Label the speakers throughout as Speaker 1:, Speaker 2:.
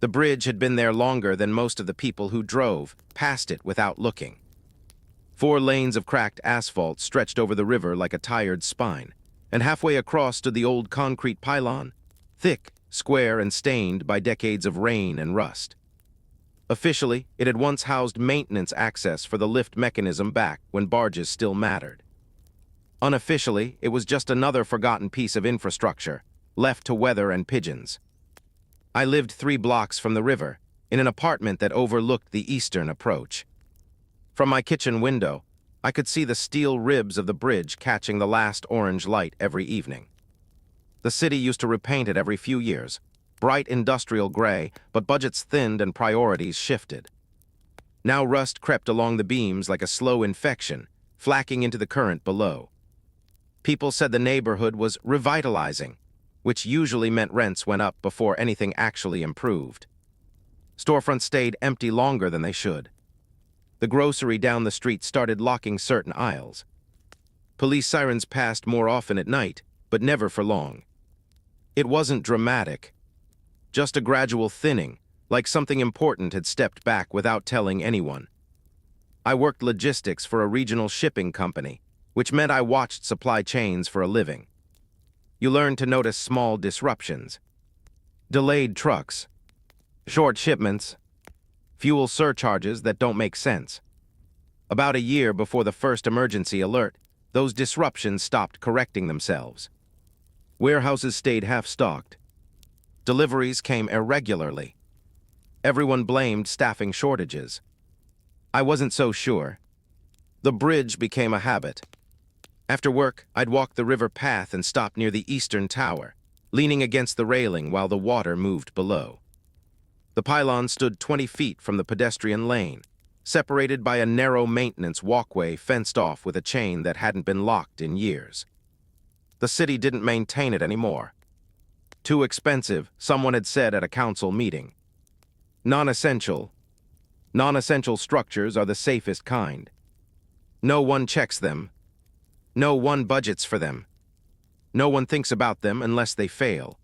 Speaker 1: The bridge had been there longer than most of the people who drove past it without looking. 4 lanes of cracked asphalt stretched over the river like a tired spine, and halfway across stood the old concrete pylon, thick, square, and stained by decades of rain and rust. Officially, it had once housed maintenance access for the lift mechanism back when barges still mattered. Unofficially, it was just another forgotten piece of infrastructure, left to weather and pigeons. I lived 3 blocks from the river, in an apartment that overlooked the eastern approach. From my kitchen window, I could see the steel ribs of the bridge catching the last orange light every evening. The city used to repaint it every few years, bright industrial gray, but budgets thinned and priorities shifted. Now rust crept along the beams like a slow infection, flacking into the current below. People said the neighborhood was revitalizing, which usually meant rents went up before anything actually improved. Storefronts stayed empty longer than they should. The grocery down the street started locking certain aisles. Police sirens passed more often at night, but never for long. It wasn't dramatic, just a gradual thinning, like something important had stepped back without telling anyone. I worked logistics for a regional shipping company, which meant I watched supply chains for a living. You learn to notice small disruptions. Delayed trucks, short shipments, fuel surcharges that don't make sense. About a year before the first emergency alert, those disruptions stopped correcting themselves. Warehouses stayed half-stocked. Deliveries came irregularly. Everyone blamed staffing shortages. I wasn't so sure. The bridge became a habit. After work, I'd walk the river path and stop near the eastern tower, leaning against the railing while the water moved below. The pylon stood 20 feet from the pedestrian lane, separated by a narrow maintenance walkway fenced off with a chain that hadn't been locked in years. The city didn't maintain it anymore. Too expensive, someone had said at a council meeting. Non-essential structures are the safest kind. No one checks them. No one budgets for them. No one thinks about them unless they fail.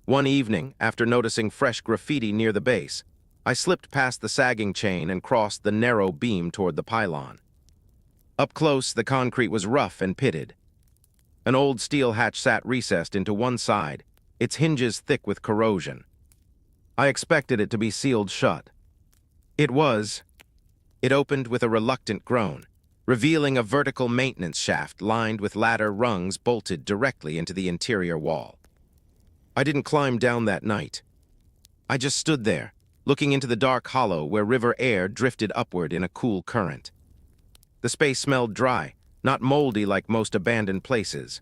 Speaker 1: One evening, after noticing fresh graffiti near the base, I slipped past the sagging chain and crossed the narrow beam toward the pylon. Up close, the concrete was rough and pitted. An old steel hatch sat recessed into one side, its hinges thick with corrosion. I expected it to be sealed shut. It was. It opened with a reluctant groan, revealing a vertical maintenance shaft lined with ladder rungs bolted directly into the interior wall. I didn't climb down that night. I just stood there, looking into the dark hollow where river air drifted upward in a cool current. The space smelled dry, not moldy like most abandoned places.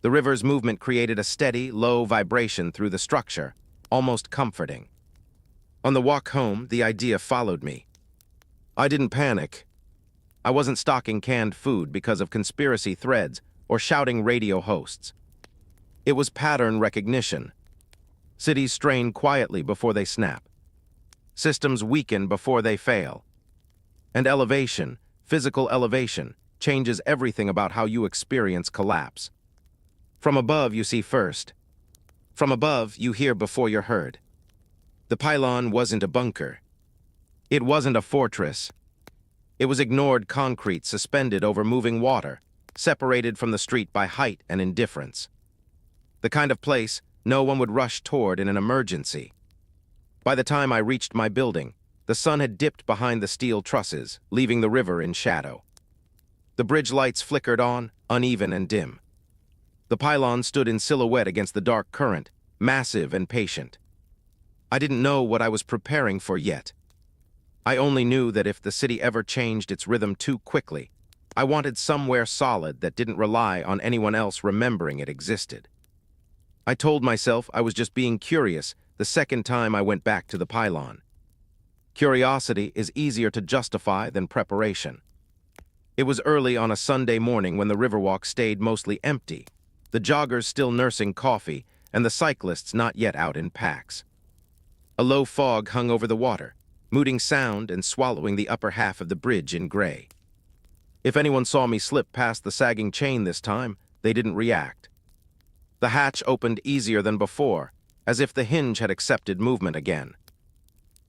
Speaker 1: The river's movement created a steady, low vibration through the structure, almost comforting. On the walk home, the idea followed me. I didn't panic. I wasn't stocking canned food because of conspiracy threads or shouting radio hosts. It was pattern recognition. Cities strain quietly before they snap. Systems weaken before they fail. And elevation, physical elevation, changes everything about how you experience collapse. From above, you see first. From above, you hear before you're heard. The pylon wasn't a bunker. It wasn't a fortress. It was ignored concrete suspended over moving water, separated from the street by height and indifference. The kind of place no one would rush toward in an emergency. By the time I reached my building, the sun had dipped behind the steel trusses, leaving the river in shadow. The bridge lights flickered on, uneven and dim. The pylon stood in silhouette against the dark current, massive and patient. I didn't know what I was preparing for yet. I only knew that if the city ever changed its rhythm too quickly, I wanted somewhere solid that didn't rely on anyone else remembering it existed. I told myself I was just being curious the second time I went back to the pylon. Curiosity is easier to justify than preparation. It was early on a Sunday morning when the Riverwalk stayed mostly empty, the joggers still nursing coffee and the cyclists not yet out in packs. A low fog hung over the water, muting sound and swallowing the upper half of the bridge in gray. If anyone saw me slip past the sagging chain this time, they didn't react. The hatch opened easier than before, as if the hinge had accepted movement again.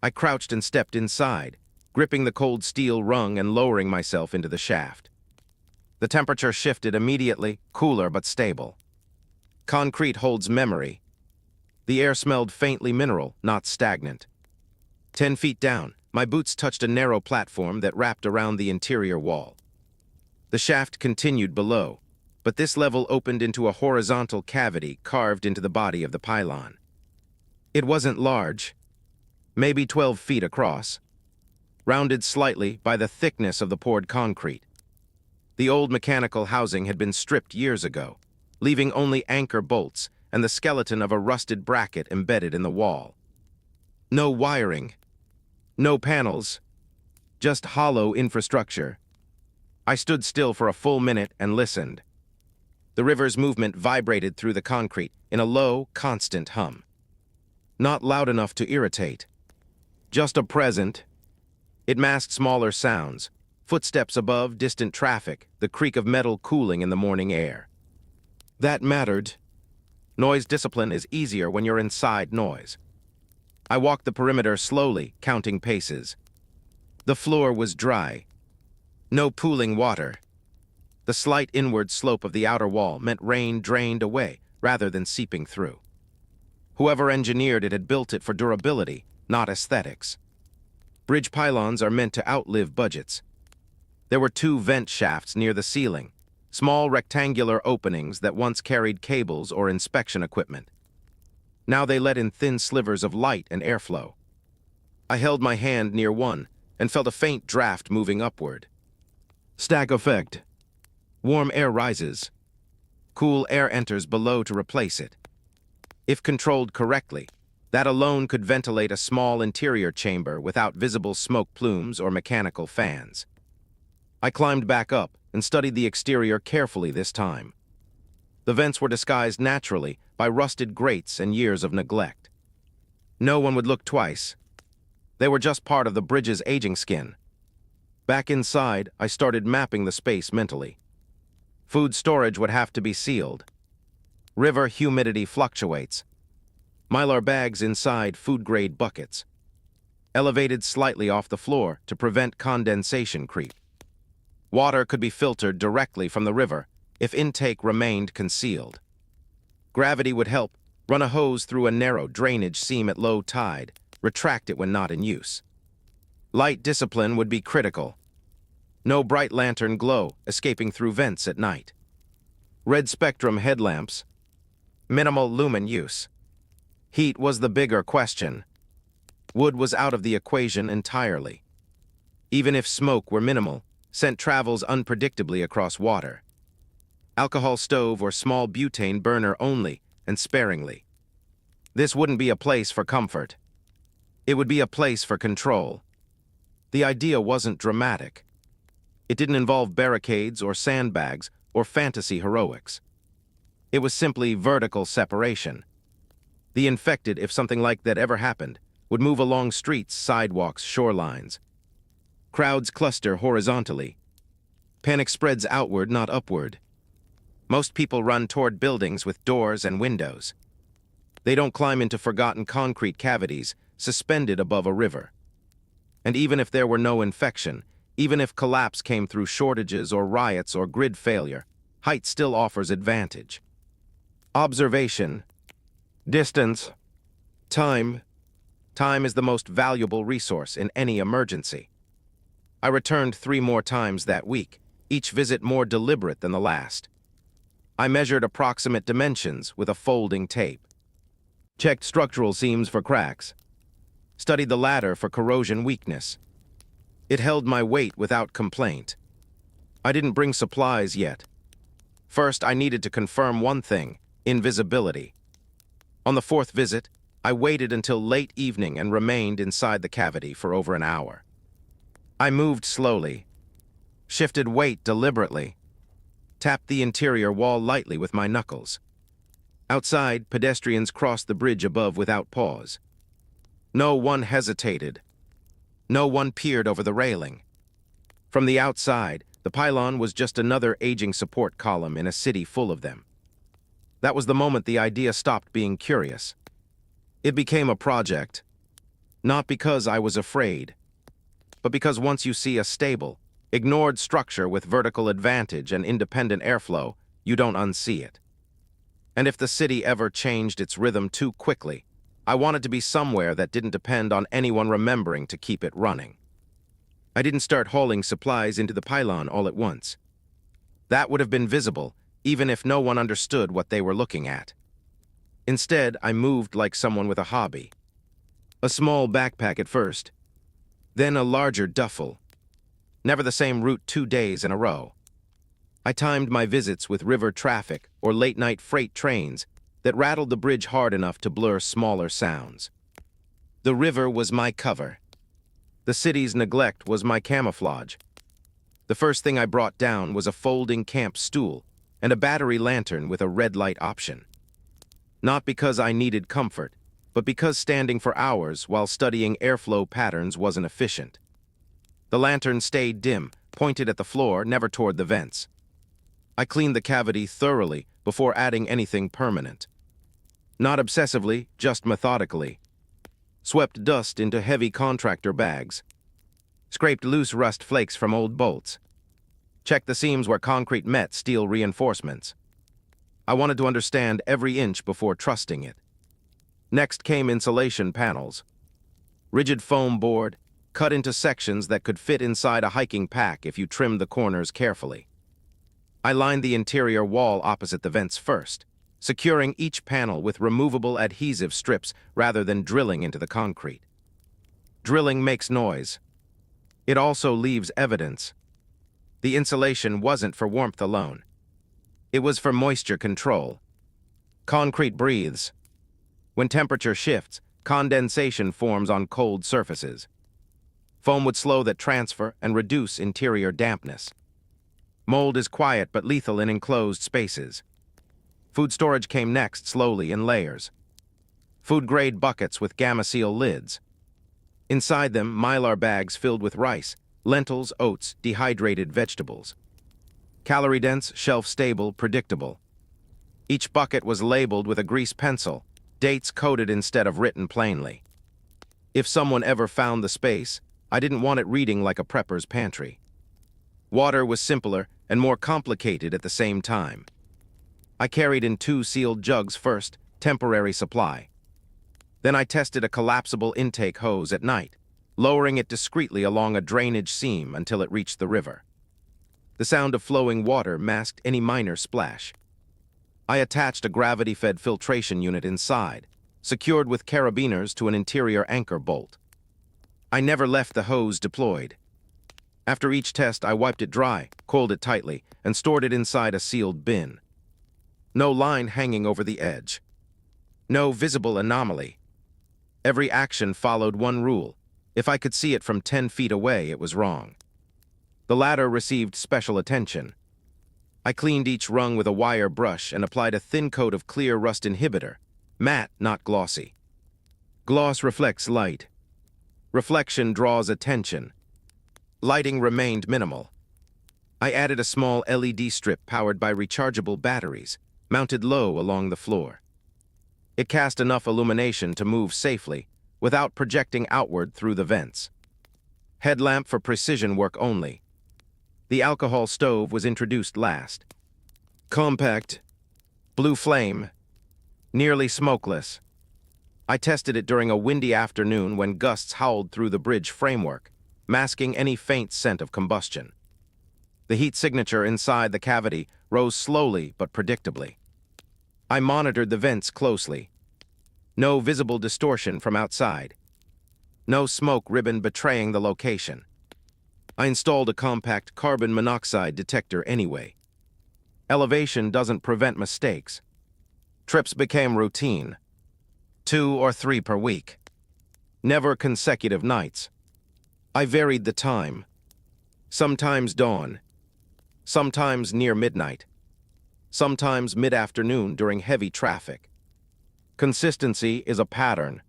Speaker 1: I crouched and stepped inside, gripping the cold steel rung and lowering myself into the shaft. The temperature shifted immediately, cooler but stable. Concrete holds memory. The air smelled faintly mineral, not stagnant. 10 feet down, my boots touched a narrow platform that wrapped around the interior wall. The shaft continued below, but this level opened into a horizontal cavity carved into the body of the pylon. It wasn't large, maybe 12 feet across, rounded slightly by the thickness of the poured concrete. The old mechanical housing had been stripped years ago, leaving only anchor bolts and the skeleton of a rusted bracket embedded in the wall. No wiring, no panels, just hollow infrastructure. I stood still for a full minute and listened. The river's movement vibrated through the concrete in a low, constant hum. Not loud enough to irritate. Just a present. It masked smaller sounds, footsteps above, distant traffic, the creak of metal cooling in the morning air. That mattered. Noise discipline is easier when you're inside noise. I walked the perimeter slowly, counting paces. The floor was dry. No pooling water. The slight inward slope of the outer wall meant rain drained away rather than seeping through. Whoever engineered it had built it for durability, not aesthetics. Bridge pylons are meant to outlive budgets. There were 2 vent shafts near the ceiling, small rectangular openings that once carried cables or inspection equipment. Now they let in thin slivers of light and airflow. I held my hand near one and felt a faint draft moving upward. Stack effect. Warm air rises. Cool air enters below to replace it. If controlled correctly, that alone could ventilate a small interior chamber without visible smoke plumes or mechanical fans. I climbed back up and studied the exterior carefully this time. The vents were disguised naturally by rusted grates and years of neglect. No one would look twice. They were just part of the bridge's aging skin. Back inside, I started mapping the space mentally. Food storage would have to be sealed. River humidity fluctuates. Mylar bags inside food-grade buckets. Elevated slightly off the floor to prevent condensation creep. Water could be filtered directly from the river if intake remained concealed. Gravity would help. Run a hose through a narrow drainage seam at low tide, retract it when not in use. Light discipline would be critical. No bright lantern glow escaping through vents at night. Red spectrum headlamps. Minimal lumen use. Heat was the bigger question. Wood was out of the equation entirely. Even if smoke were minimal, scent travels unpredictably across water. Alcohol stove or small butane burner only, and sparingly. This wouldn't be a place for comfort. It would be a place for control. The idea wasn't dramatic. It didn't involve barricades or sandbags or fantasy heroics. It was simply vertical separation. The infected, if something like that ever happened, would move along streets, sidewalks, shorelines. Crowds cluster horizontally. Panic spreads outward, not upward. Most people run toward buildings with doors and windows. They don't climb into forgotten concrete cavities suspended above a river. And even if there were no infection, even if collapse came through shortages or riots or grid failure, height still offers advantage. Observation. Distance. Time. Time is the most valuable resource in any emergency. I returned 3 more times that week, each visit more deliberate than the last. I measured approximate dimensions with a folding tape. Checked structural seams for cracks. Studied the ladder for corrosion weakness. It held my weight without complaint. I didn't bring supplies yet. First, I needed to confirm one thing: invisibility. On the 4th visit, I waited until late evening and remained inside the cavity for over an hour. I moved slowly, shifted weight deliberately, tapped the interior wall lightly with my knuckles. Outside, pedestrians crossed the bridge above without pause. No one hesitated. No one peered over the railing. From the outside, the pylon was just another aging support column in a city full of them. That was the moment the idea stopped being curious. It became a project, not because I was afraid, but because once you see a stable, ignored structure with vertical advantage and independent airflow, you don't unsee it. And if the city ever changed its rhythm too quickly, I wanted to be somewhere that didn't depend on anyone remembering to keep it running. I didn't start hauling supplies into the Pylon all at once. That would have been visible, even if no one understood what they were looking at. Instead, I moved like someone with a hobby. A small backpack at first, then a larger duffel. Never the same route 2 days in a row. I timed my visits with river traffic or late-night freight trains that rattled the bridge hard enough to blur smaller sounds. The river was my cover. The city's neglect was my camouflage. The first thing I brought down was a folding camp stool and a battery lantern with a red light option. Not because I needed comfort, but because standing for hours while studying airflow patterns wasn't efficient. The lantern stayed dim, pointed at the floor, never toward the vents. I cleaned the cavity thoroughly before adding anything permanent. Not obsessively, just methodically. Swept dust into heavy contractor bags. Scraped loose rust flakes from old bolts. Checked the seams where concrete met steel reinforcements. I wanted to understand every inch before trusting it. Next came insulation panels. Rigid foam board, cut into sections that could fit inside a hiking pack if you trimmed the corners carefully. I lined the interior wall opposite the vents first, securing each panel with removable adhesive strips rather than drilling into the concrete. Drilling makes noise. It also leaves evidence. The insulation wasn't for warmth alone. It was for moisture control. Concrete breathes. When temperature shifts, condensation forms on cold surfaces. Foam would slow that transfer and reduce interior dampness. Mold is quiet but lethal in enclosed spaces. Food storage came next, slowly in layers. Food-grade buckets with gamma-seal lids. Inside them, Mylar bags filled with rice, lentils, oats, dehydrated vegetables. Calorie-dense, shelf-stable, predictable. Each bucket was labeled with a grease pencil, dates coded instead of written plainly. If someone ever found the space, I didn't want it reading like a prepper's pantry. Water was simpler and more complicated at the same time. I carried in 2 sealed jugs first, temporary supply. Then I tested a collapsible intake hose at night, lowering it discreetly along a drainage seam until it reached the river. The sound of flowing water masked any minor splash. I attached a gravity-fed filtration unit inside, secured with carabiners to an interior anchor bolt. I never left the hose deployed. After each test, I wiped it dry, coiled it tightly, and stored it inside a sealed bin. No line hanging over the edge. No visible anomaly. Every action followed one rule. If I could see it from 10 feet away, it was wrong. The ladder received special attention. I cleaned each rung with a wire brush and applied a thin coat of clear rust inhibitor, matte, not glossy. Gloss reflects light. Reflection draws attention. Lighting remained minimal. I added a small LED strip powered by rechargeable batteries, mounted low along the floor. It cast enough illumination to move safely, without projecting outward through the vents. Headlamp for precision work only. The alcohol stove was introduced last. Compact, blue flame, nearly smokeless. I tested it during a windy afternoon when gusts howled through the bridge framework, masking any faint scent of combustion. The heat signature inside the cavity rose slowly but predictably. I monitored the vents closely. No visible distortion from outside. No smoke ribbon betraying the location. I installed a compact carbon monoxide detector anyway. Elevation doesn't prevent mistakes. Trips became routine. 2 or 3 per week. Never consecutive nights. I varied the time. Sometimes dawn. Sometimes near midnight. Sometimes mid-afternoon during heavy traffic. Consistency is a pattern.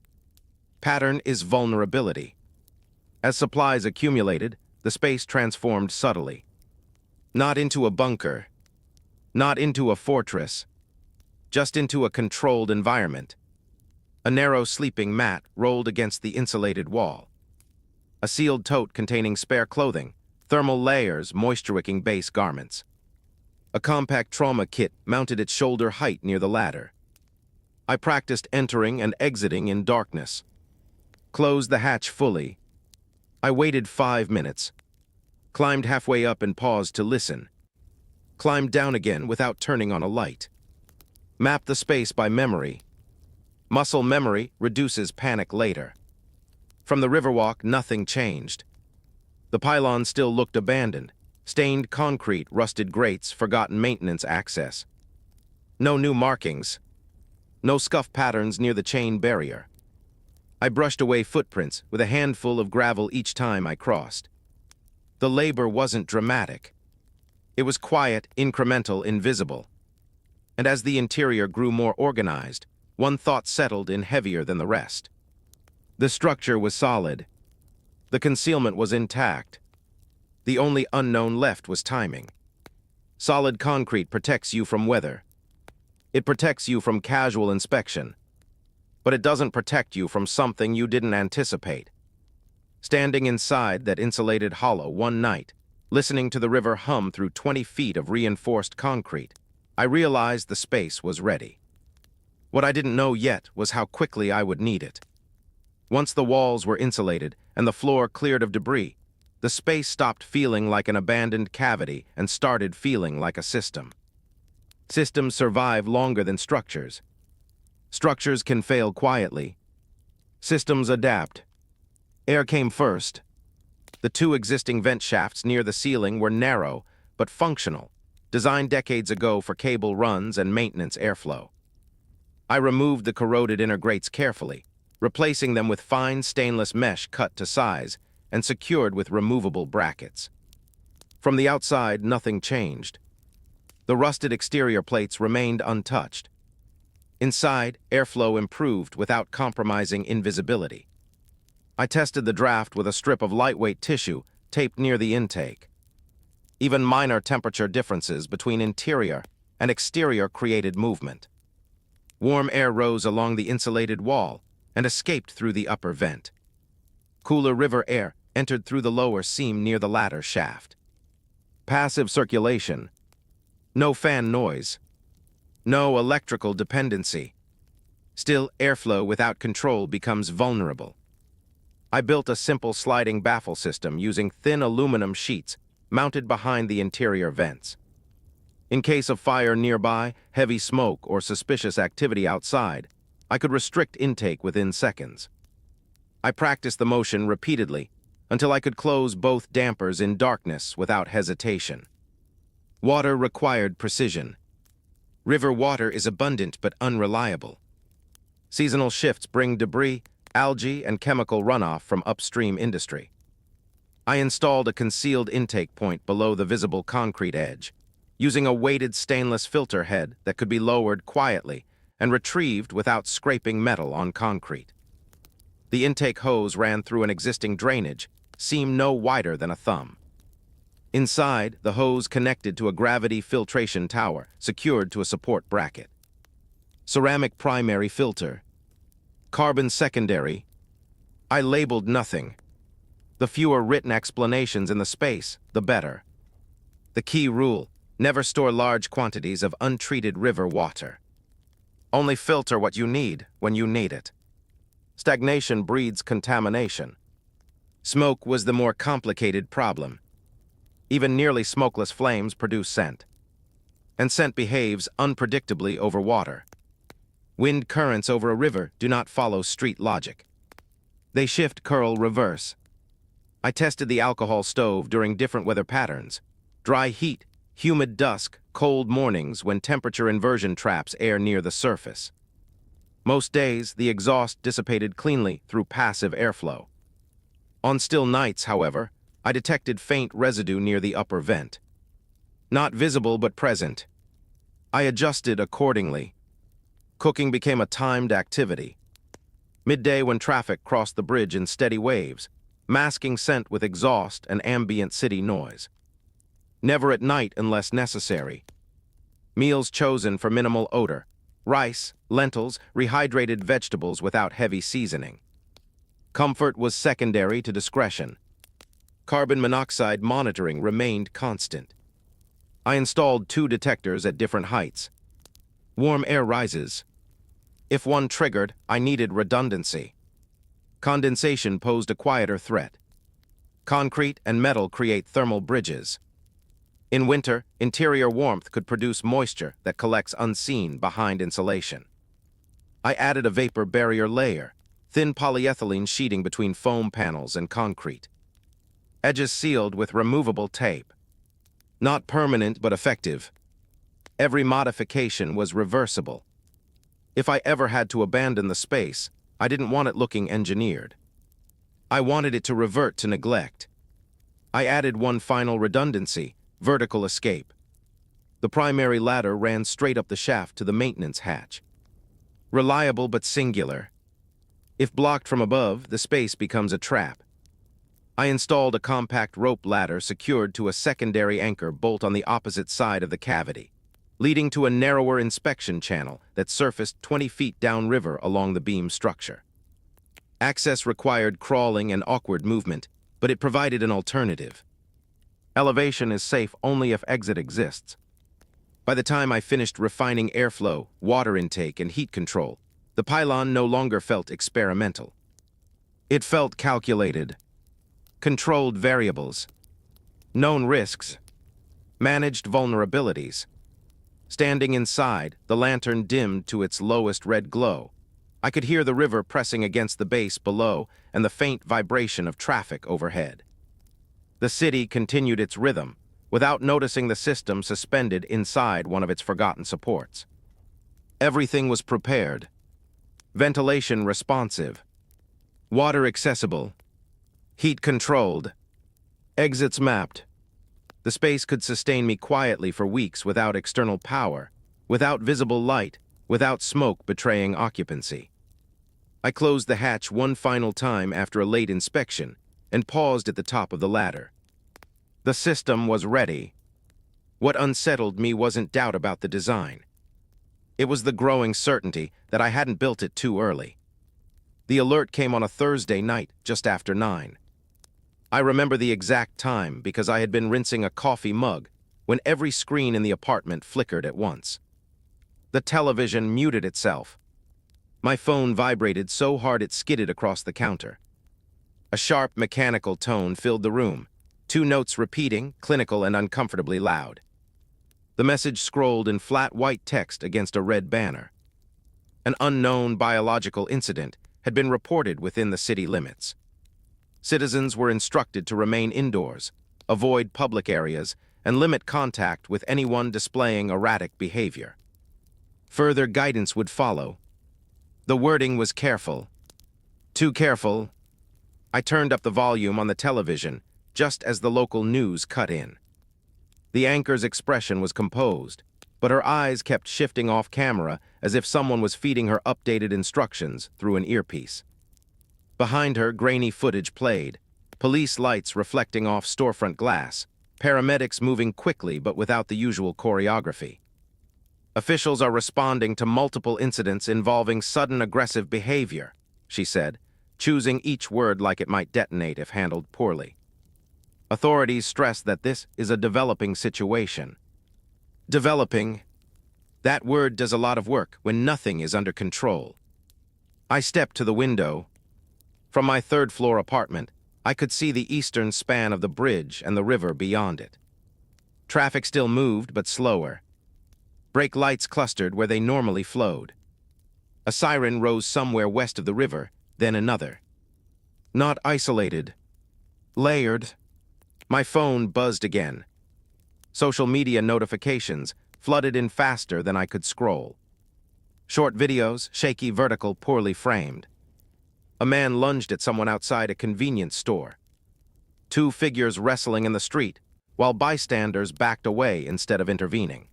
Speaker 1: Pattern is vulnerability. As supplies accumulated, the space transformed subtly. Not into a bunker. Not into a fortress. Just into a controlled environment. A narrow sleeping mat rolled against the insulated wall. A sealed tote containing spare clothing, thermal layers, moisture-wicking base garments. A compact trauma kit mounted at shoulder height near the ladder. I practiced entering and exiting in darkness. Closed the hatch fully. I waited 5 minutes. Climbed halfway up and paused to listen. Climbed down again without turning on a light. Mapped the space by memory. Muscle memory reduces panic later. From the Riverwalk, nothing changed. The pylon still looked abandoned. Stained concrete, rusted grates, forgotten maintenance access. No new markings. No scuff patterns near the chain barrier. I brushed away footprints with a handful of gravel each time I crossed. The labor wasn't dramatic. It was quiet, incremental, invisible. And as the interior grew more organized, one thought settled in heavier than the rest. The structure was solid. The concealment was intact. The only unknown left was timing. Solid concrete protects you from weather. It protects you from casual inspection. But it doesn't protect you from something you didn't anticipate. Standing inside that insulated hollow one night, listening to the river hum through 20 feet of reinforced concrete, I realized the space was ready. What I didn't know yet was how quickly I would need it. Once the walls were insulated and the floor cleared of debris, the space stopped feeling like an abandoned cavity and started feeling like a system. Systems survive longer than structures. Structures can fail quietly. Systems adapt. Air came first. The 2 existing vent shafts near the ceiling were narrow but functional, designed decades ago for cable runs and maintenance airflow. I removed the corroded inner grates carefully, replacing them with fine stainless mesh cut to size and secured with removable brackets. From the outside, nothing changed. The rusted exterior plates remained untouched. Inside, airflow improved without compromising invisibility. I tested the draft with a strip of lightweight tissue taped near the intake. Even minor temperature differences between interior and exterior created movement. Warm air rose along the insulated wall and escaped through the upper vent. Cooler river air entered through the lower seam near the ladder shaft. Passive circulation. No fan noise. No electrical dependency. Still, airflow without control becomes vulnerable. I built a simple sliding baffle system using thin aluminum sheets mounted behind the interior vents. In case of fire nearby, heavy smoke, or suspicious activity outside, I could restrict intake within seconds. I practiced the motion repeatedly until I could close both dampers in darkness without hesitation. Water required precision. River water is abundant but unreliable. Seasonal shifts bring debris, algae, and chemical runoff from upstream industry. I installed a concealed intake point below the visible concrete edge, using a weighted stainless filter head that could be lowered quietly and retrieved without scraping metal on concrete. The intake hose ran through an existing drainage, seam no wider than a thumb. Inside, the hose connected to a gravity filtration tower secured to a support bracket. Ceramic primary filter. Carbon secondary. I labeled nothing. The fewer written explanations in the space, the better. The key rule: never store large quantities of untreated river water. Only filter what you need when you need it. Stagnation breeds contamination. Smoke was the more complicated problem. Even nearly smokeless flames produce scent. And scent behaves unpredictably over water. Wind currents over a river do not follow street logic. They shift, curl, reverse. I tested the alcohol stove during different weather patterns. Dry heat, humid dusk, cold mornings when temperature inversion traps air near the surface. Most days, the exhaust dissipated cleanly through passive airflow. On still nights, however, I detected faint residue near the upper vent. Not visible but present. I adjusted accordingly. Cooking became a timed activity. Midday when traffic crossed the bridge in steady waves, masking scent with exhaust and ambient city noise. Never at night unless necessary. Meals chosen for minimal odor, rice, lentils, rehydrated vegetables without heavy seasoning. Comfort was secondary to discretion. Carbon monoxide monitoring remained constant. I installed 2 detectors at different heights. Warm air rises. If one triggered, I needed redundancy. Condensation posed a quieter threat. Concrete and metal create thermal bridges. In winter, interior warmth could produce moisture that collects unseen behind insulation. I added a vapor barrier layer, thin polyethylene sheeting between foam panels and concrete. Edges sealed with removable tape. Not permanent but effective. Every modification was reversible. If I ever had to abandon the space, I didn't want it looking engineered. I wanted it to revert to neglect. I added one final redundancy: vertical escape. The primary ladder ran straight up the shaft to the maintenance hatch. Reliable but singular. If blocked from above, the space becomes a trap. I installed a compact rope ladder secured to a secondary anchor bolt on the opposite side of the cavity, leading to a narrower inspection channel that surfaced 20 feet downriver along the beam structure. Access required crawling and awkward movement, but it provided an alternative. Elevation is safe only if exit exists. By the time I finished refining airflow, water intake, and heat control, the pylon no longer felt experimental. It felt calculated. Controlled variables. Known risks. Managed vulnerabilities. Standing inside, the lantern dimmed to its lowest red glow. I could hear the river pressing against the base below and the faint vibration of traffic overhead. The city continued its rhythm, without noticing the system suspended inside one of its forgotten supports. Everything was prepared. Ventilation responsive. Water accessible. Heat controlled. Exits mapped. The space could sustain me quietly for weeks without external power, without visible light, without smoke betraying occupancy. I closed the hatch one final time after a late inspection and paused at the top of the ladder. The system was ready. What unsettled me wasn't doubt about the design. It was the growing certainty that I hadn't built it too early. The alert came on a Thursday night just after 9. I remember the exact time because I had been rinsing a coffee mug when every screen in the apartment flickered at once. The television muted itself. My phone vibrated so hard it skidded across the counter. A sharp, mechanical tone filled the room, 2 notes repeating, clinical and uncomfortably loud. The message scrolled in flat white text against a red banner. An unknown biological incident had been reported within the city limits. Citizens were instructed to remain indoors, avoid public areas, and limit contact with anyone displaying erratic behavior. Further guidance would follow. The wording was careful. Too careful. I turned up the volume on the television just as the local news cut in. The anchor's expression was composed, but her eyes kept shifting off camera as if someone was feeding her updated instructions through an earpiece. Behind her, grainy footage played, police lights reflecting off storefront glass, paramedics moving quickly but without the usual choreography. Officials are responding to multiple incidents involving sudden aggressive behavior, she said, choosing each word like it might detonate if handled poorly. Authorities stress that this is a developing situation. Developing. That word does a lot of work when nothing is under control. I stepped to the window. From my 3rd-floor apartment, I could see the eastern span of the bridge and the river beyond it. Traffic still moved, but slower. Brake lights clustered where they normally flowed. A siren rose somewhere west of the river, then another. Not isolated. Layered. My phone buzzed again. Social media notifications flooded in faster than I could scroll. Short videos, shaky, vertical, poorly framed. A man lunged at someone outside a convenience store. 2 figures wrestling in the street, while bystanders backed away instead of intervening.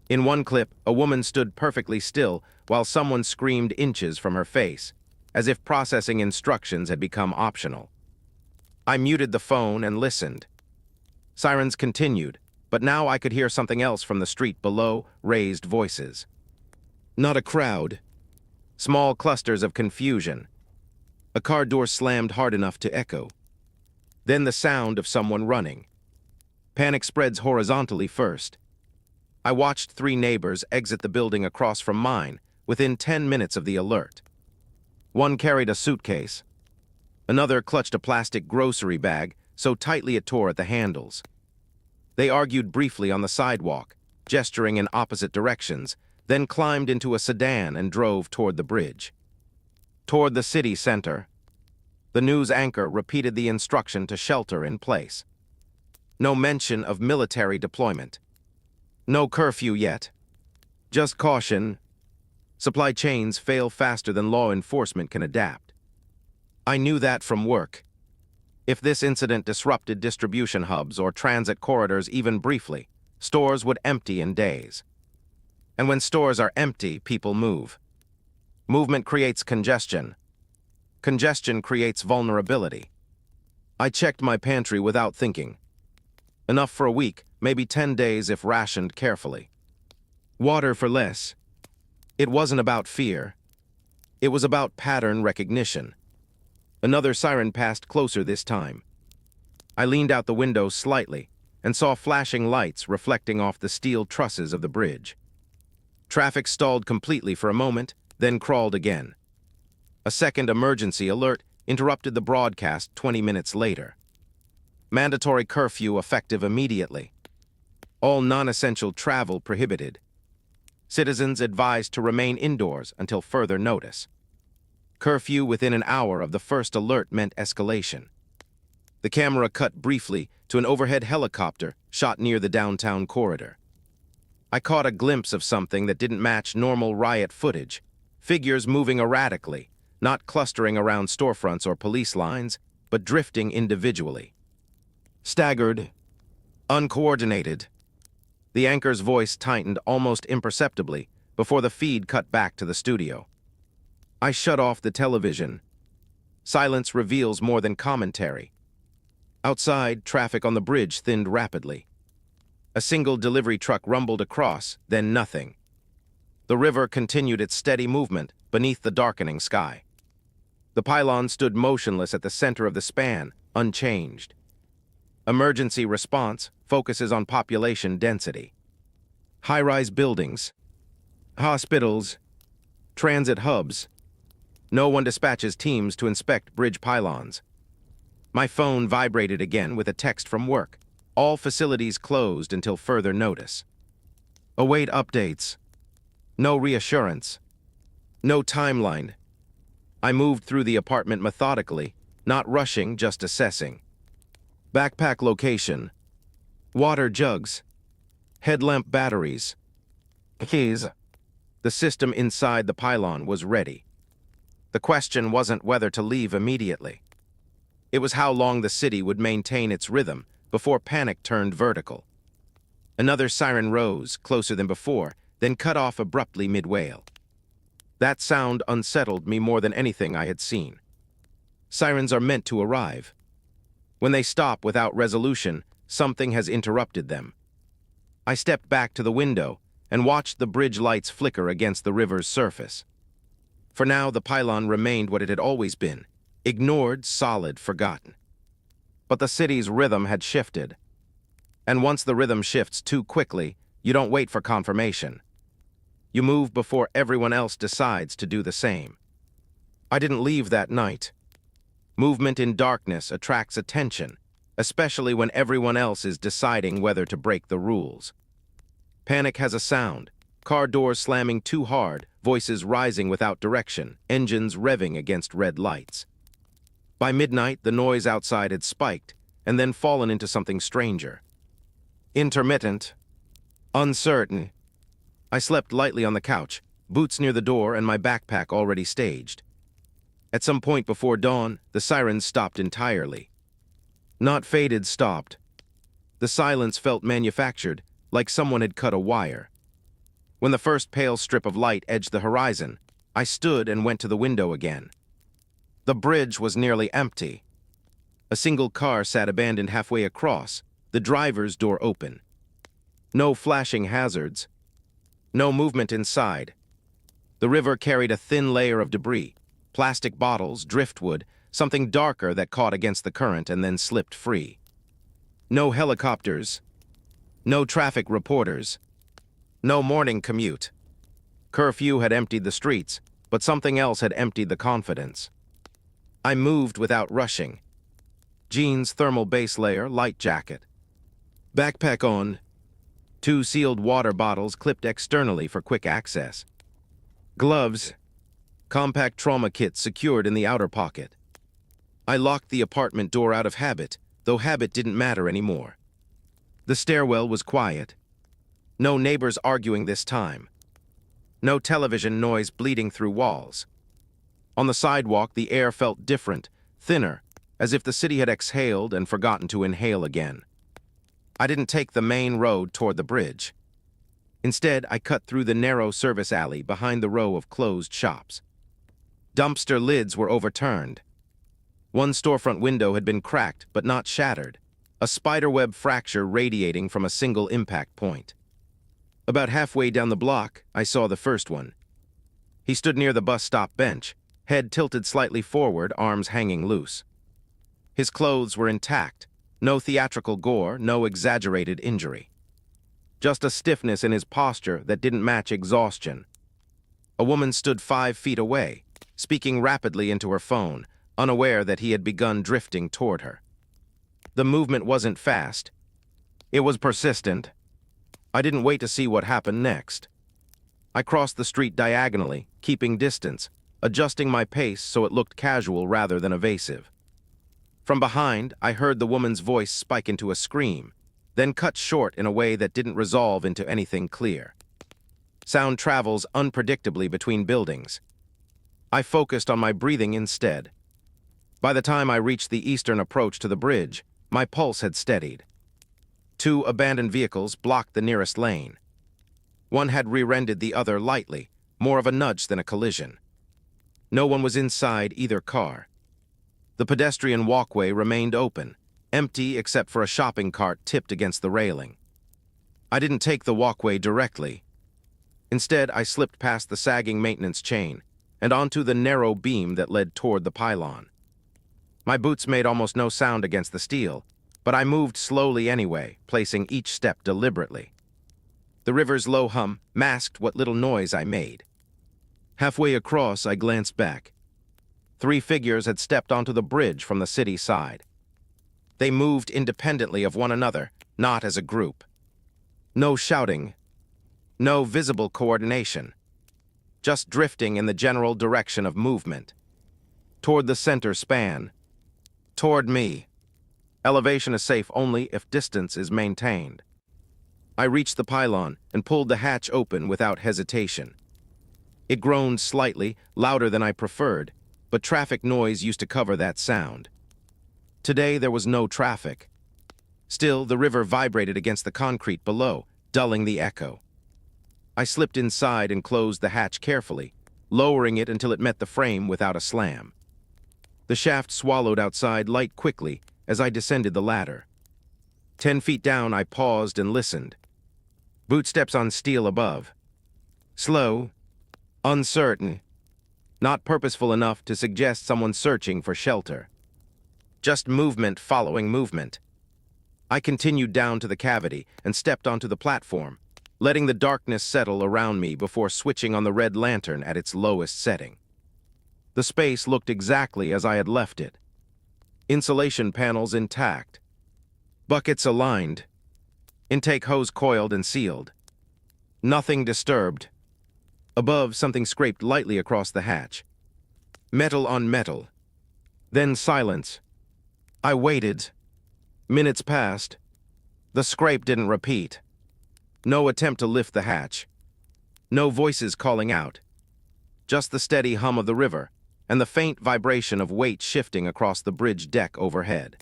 Speaker 1: In one clip, a woman stood perfectly still while someone screamed inches from her face, as if processing instructions had become optional. I muted the phone and listened. Sirens continued, but now I could hear something else from the street below, raised voices. Not a crowd. Small clusters of confusion. A car door slammed hard enough to echo. Then the sound of someone running. Panic spreads horizontally first. I watched 3 neighbors exit the building across from mine within 10 minutes of the alert. One carried a suitcase. Another clutched a plastic grocery bag so tightly it tore at the handles. They argued briefly on the sidewalk, gesturing in opposite directions, then climbed into a sedan and drove toward the bridge. Toward the city center. The news anchor repeated the instruction to shelter in place. No mention of military deployment. No curfew yet. Just caution. Supply chains fail faster than law enforcement can adapt. I knew that from work. If this incident disrupted distribution hubs or transit corridors even briefly, stores would empty in days. And when stores are empty, people move. Movement creates congestion. Congestion creates vulnerability. I checked my pantry without thinking. Enough for a week, maybe 10 days if rationed carefully. Water for less. It wasn't about fear. It was about pattern recognition. Another siren passed closer this time. I leaned out the window slightly and saw flashing lights reflecting off the steel trusses of the bridge. Traffic stalled completely for a moment, then crawled again. A second emergency alert interrupted the broadcast 20 minutes later. Mandatory curfew effective immediately. All non-essential travel prohibited. Citizens advised to remain indoors until further notice. Curfew within an hour of the first alert meant escalation. The camera cut briefly to an overhead helicopter shot near the downtown corridor. I caught a glimpse of something that didn't match normal riot footage. Figures moving erratically, not clustering around storefronts or police lines, but drifting individually. Staggered, uncoordinated. The anchor's voice tightened almost imperceptibly before the feed cut back to the studio. I shut off the television. Silence reveals more than commentary. Outside, traffic on the bridge thinned rapidly. A single delivery truck rumbled across, then nothing. The river continued its steady movement beneath the darkening sky. The pylon stood motionless at the center of the span, unchanged. Emergency response focuses on population density. High-rise buildings, hospitals, transit hubs. No one dispatches teams to inspect bridge pylons. My phone vibrated again with a text from work. All facilities closed until further notice. Await updates. No reassurance. No timeline. I moved through the apartment methodically, not rushing, just assessing. Backpack location. Water jugs. Headlamp batteries. Keys. The system inside the pylon was ready. The question wasn't whether to leave immediately. It was how long the city would maintain its rhythm before panic turned vertical. Another siren rose, closer than before, then cut off abruptly mid-wail. That sound unsettled me more than anything I had seen. Sirens are meant to arrive. When they stop without resolution, something has interrupted them. I stepped back to the window and watched the bridge lights flicker against the river's surface. For now, the pylon remained what it had always been, ignored, solid, forgotten. But the city's rhythm had shifted. And once the rhythm shifts too quickly, you don't wait for confirmation. You move before everyone else decides to do the same. I didn't leave that night. Movement in darkness attracts attention, especially when everyone else is deciding whether to break the rules. Panic has a sound, car doors slamming too hard, voices rising without direction, engines revving against red lights. By midnight, the noise outside had spiked and then fallen into something stranger. Intermittent, uncertain. I slept lightly on the couch, boots near the door and my backpack already staged. At some point before dawn, the sirens stopped entirely. Not faded, stopped. The silence felt manufactured, like someone had cut a wire. When the first pale strip of light edged the horizon, I stood and went to the window again. The bridge was nearly empty. A single car sat abandoned halfway across, the driver's door open. No flashing hazards. No movement inside. The river carried a thin layer of debris, plastic bottles, driftwood, something darker that caught against the current and then slipped free. No helicopters, no traffic reporters, no morning commute. Curfew had emptied the streets, but something else had emptied the confidence. I moved without rushing. Jeans, thermal base layer, light jacket. Backpack on. 2 sealed water bottles clipped externally for quick access. Gloves. Compact trauma kit secured in the outer pocket. I locked the apartment door out of habit, though habit didn't matter anymore. The stairwell was quiet. No neighbors arguing this time. No television noise bleeding through walls. On the sidewalk, the air felt different, thinner, as if the city had exhaled and forgotten to inhale again. I didn't take the main road toward the bridge. Instead, I cut through the narrow service alley behind the row of closed shops. Dumpster lids were overturned. One storefront window had been cracked, but not shattered, a spiderweb fracture radiating from a single impact point. About halfway down the block, I saw the first one. He stood near the bus stop bench, head tilted slightly forward, arms hanging loose. His clothes were intact, no theatrical gore, no exaggerated injury. Just a stiffness in his posture that didn't match exhaustion. A woman stood 5 feet away, speaking rapidly into her phone, unaware that he had begun drifting toward her. The movement wasn't fast. It was persistent. I didn't wait to see what happened next. I crossed the street diagonally, keeping distance, adjusting my pace so it looked casual rather than evasive. From behind, I heard the woman's voice spike into a scream, then cut short in a way that didn't resolve into anything clear. Sound travels unpredictably between buildings. I focused on my breathing instead. By the time I reached the eastern approach to the bridge, my pulse had steadied. 2 abandoned vehicles blocked the nearest lane. One had rear-ended the other lightly, more of a nudge than a collision. No one was inside either car. The pedestrian walkway remained open, empty except for a shopping cart tipped against the railing. I didn't take the walkway directly. Instead, I slipped past the sagging maintenance chain and onto the narrow beam that led toward the pylon. My boots made almost no sound against the steel, but I moved slowly anyway, placing each step deliberately. The river's low hum masked what little noise I made. Halfway across, I glanced back. 3 figures had stepped onto the bridge from the city side. They moved independently of one another, not as a group. No shouting, no visible coordination, just drifting in the general direction of movement. Toward the center span. Toward me. Elevation is safe only if distance is maintained. I reached the pylon and pulled the hatch open without hesitation. It groaned slightly, louder than I preferred, but traffic noise used to cover that sound. Today there was no traffic. Still, the river vibrated against the concrete below, dulling the echo. I slipped inside and closed the hatch carefully, lowering it until it met the frame without a slam. The shaft swallowed outside light quickly as I descended the ladder. 10 feet down, I paused and listened. Bootsteps on steel above. Slow, uncertain, not purposeful enough to suggest someone searching for shelter. Just movement following movement. I continued down to the cavity and stepped onto the platform, letting the darkness settle around me before switching on the red lantern at its lowest setting. The space looked exactly as I had left it. Insulation panels intact. Buckets aligned. Intake hose coiled and sealed. Nothing disturbed. Above, something scraped lightly across the hatch. Metal on metal. Then silence. I waited. Minutes passed. The scrape didn't repeat. No attempt to lift the hatch. No voices calling out. Just the steady hum of the river and the faint vibration of weight shifting across the bridge deck overhead.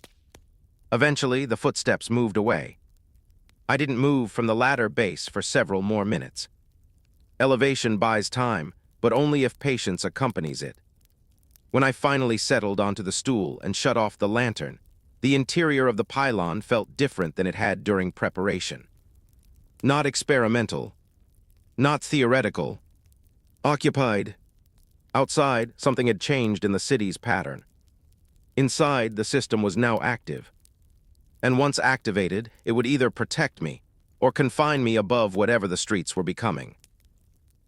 Speaker 1: Eventually, the footsteps moved away. I didn't move from the ladder base for several more minutes. Elevation buys time, but only if patience accompanies it. When I finally settled onto the stool and shut off the lantern, the interior of the pylon felt different than it had during preparation. Not experimental, not theoretical, Occupied. Outside, something had changed in the city's pattern. Inside, the system was now active. And once activated, it would either protect me or confine me above whatever the streets were becoming.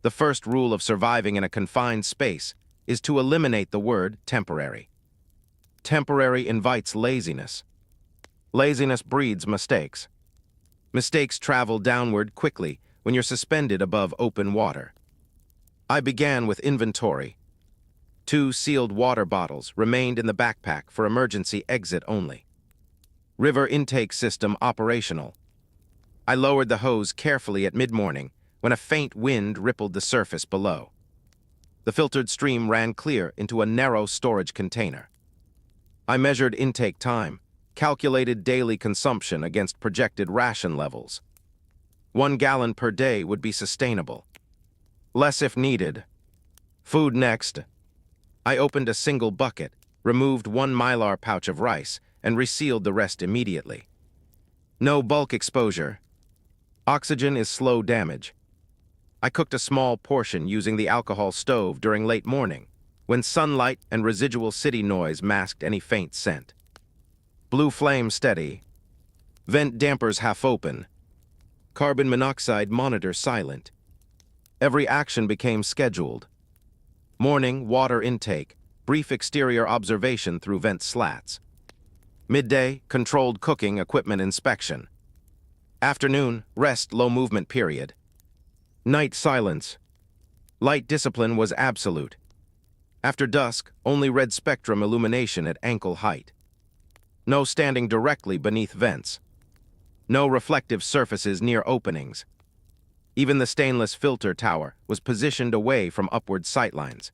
Speaker 1: The first rule of surviving in a confined space is to eliminate the word temporary. Temporary invites laziness. Laziness breeds mistakes. Mistakes travel downward quickly when you're suspended above open water. I began with inventory. 2 sealed water bottles remained in the backpack for emergency exit only. River intake system operational. I lowered the hose carefully at mid-morning when a faint wind rippled the surface below. The filtered stream ran clear into a narrow storage container. I measured intake time, calculated daily consumption against projected ration levels. 1 gallon per day would be sustainable. Less if needed. Food next. I opened a single bucket, removed 1 mylar pouch of rice, and resealed the rest immediately. No bulk exposure. Oxygen is slow damage. I cooked a small portion using the alcohol stove during late morning, when sunlight and residual city noise masked any faint scent. Blue flame steady. Vent dampers half open. Carbon monoxide monitor silent. Every action became scheduled. Morning, water intake, brief exterior observation through vent slats. Midday, controlled cooking equipment inspection. Afternoon, rest low movement period. Night silence. Light discipline was absolute. After dusk, only red spectrum illumination at ankle height. No standing directly beneath vents. No reflective surfaces near openings. Even the stainless filter tower was positioned away from upward sightlines.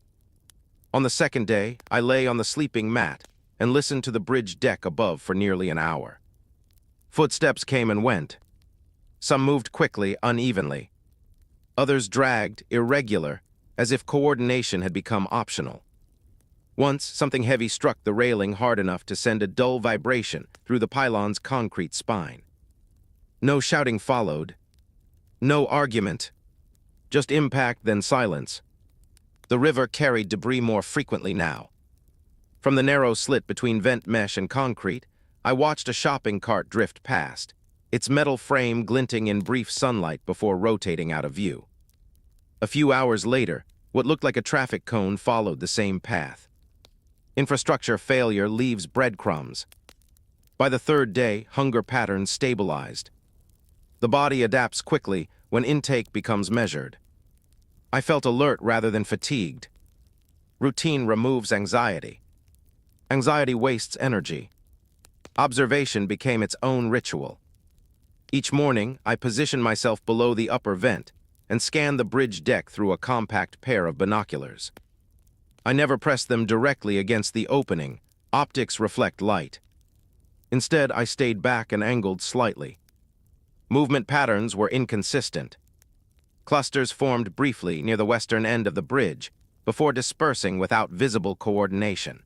Speaker 1: On the second day, I lay on the sleeping mat and listened to the bridge deck above for nearly an hour. Footsteps came and went. Some moved quickly, unevenly. Others dragged, irregular, as if coordination had become optional. Once, something heavy struck the railing hard enough to send a dull vibration through the pylon's concrete spine. No shouting followed. No argument. Just impact, then silence. The river carried debris more frequently now. From the narrow slit between vent mesh and concrete, I watched a shopping cart drift past, its metal frame glinting in brief sunlight before rotating out of view. A few hours later, what looked like a traffic cone followed the same path. Infrastructure failure leaves breadcrumbs. By the third day, hunger patterns stabilized. The body adapts quickly when intake becomes measured. I felt alert rather than fatigued. Routine removes anxiety. Anxiety wastes energy. Observation became its own ritual. Each morning, I positioned myself below the upper vent and scanned the bridge deck through a compact pair of binoculars. I never pressed them directly against the opening. Optics reflect light. Instead, I stayed back and angled slightly. Movement patterns were inconsistent. Clusters formed briefly near the western end of the bridge before dispersing without visible coordination.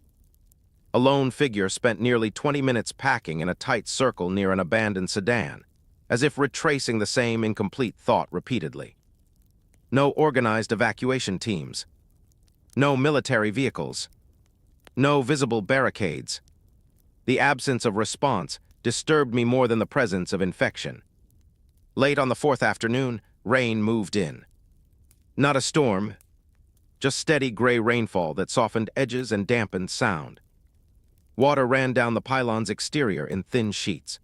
Speaker 1: A lone figure spent nearly 20 minutes packing in a tight circle near an abandoned sedan, as if retracing the same incomplete thought repeatedly. No organized evacuation teams. No military vehicles. No visible barricades. The absence of response disturbed me more than the presence of infection. Late on the 4th afternoon, rain moved in. Not a storm, just steady gray rainfall that softened edges and dampened sound. Water ran down the pylon's exterior in thin sheets.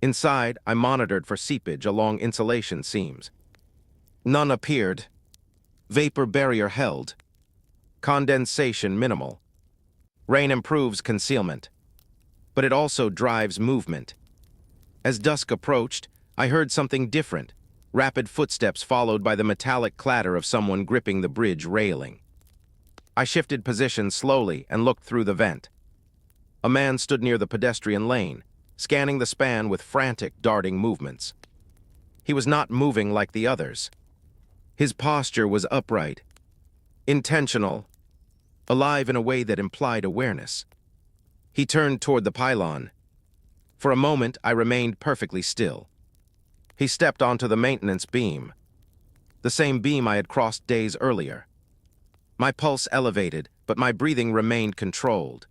Speaker 1: Inside, I monitored for seepage along insulation seams. None appeared. Vapor barrier held. Condensation minimal. Rain improves concealment, but it also drives movement. As dusk approached, I heard something different, rapid footsteps followed by the metallic clatter of someone gripping the bridge railing. I shifted position slowly and looked through the vent. A man stood near the pedestrian lane, scanning the span with frantic, darting movements. He was not moving like the others. His posture was upright, intentional, alive in a way that implied awareness. He turned toward the pylon. For a moment, I remained perfectly still. He stepped onto the maintenance beam. the same beam I had crossed days earlier. My pulse elevated, but my breathing remained controlled.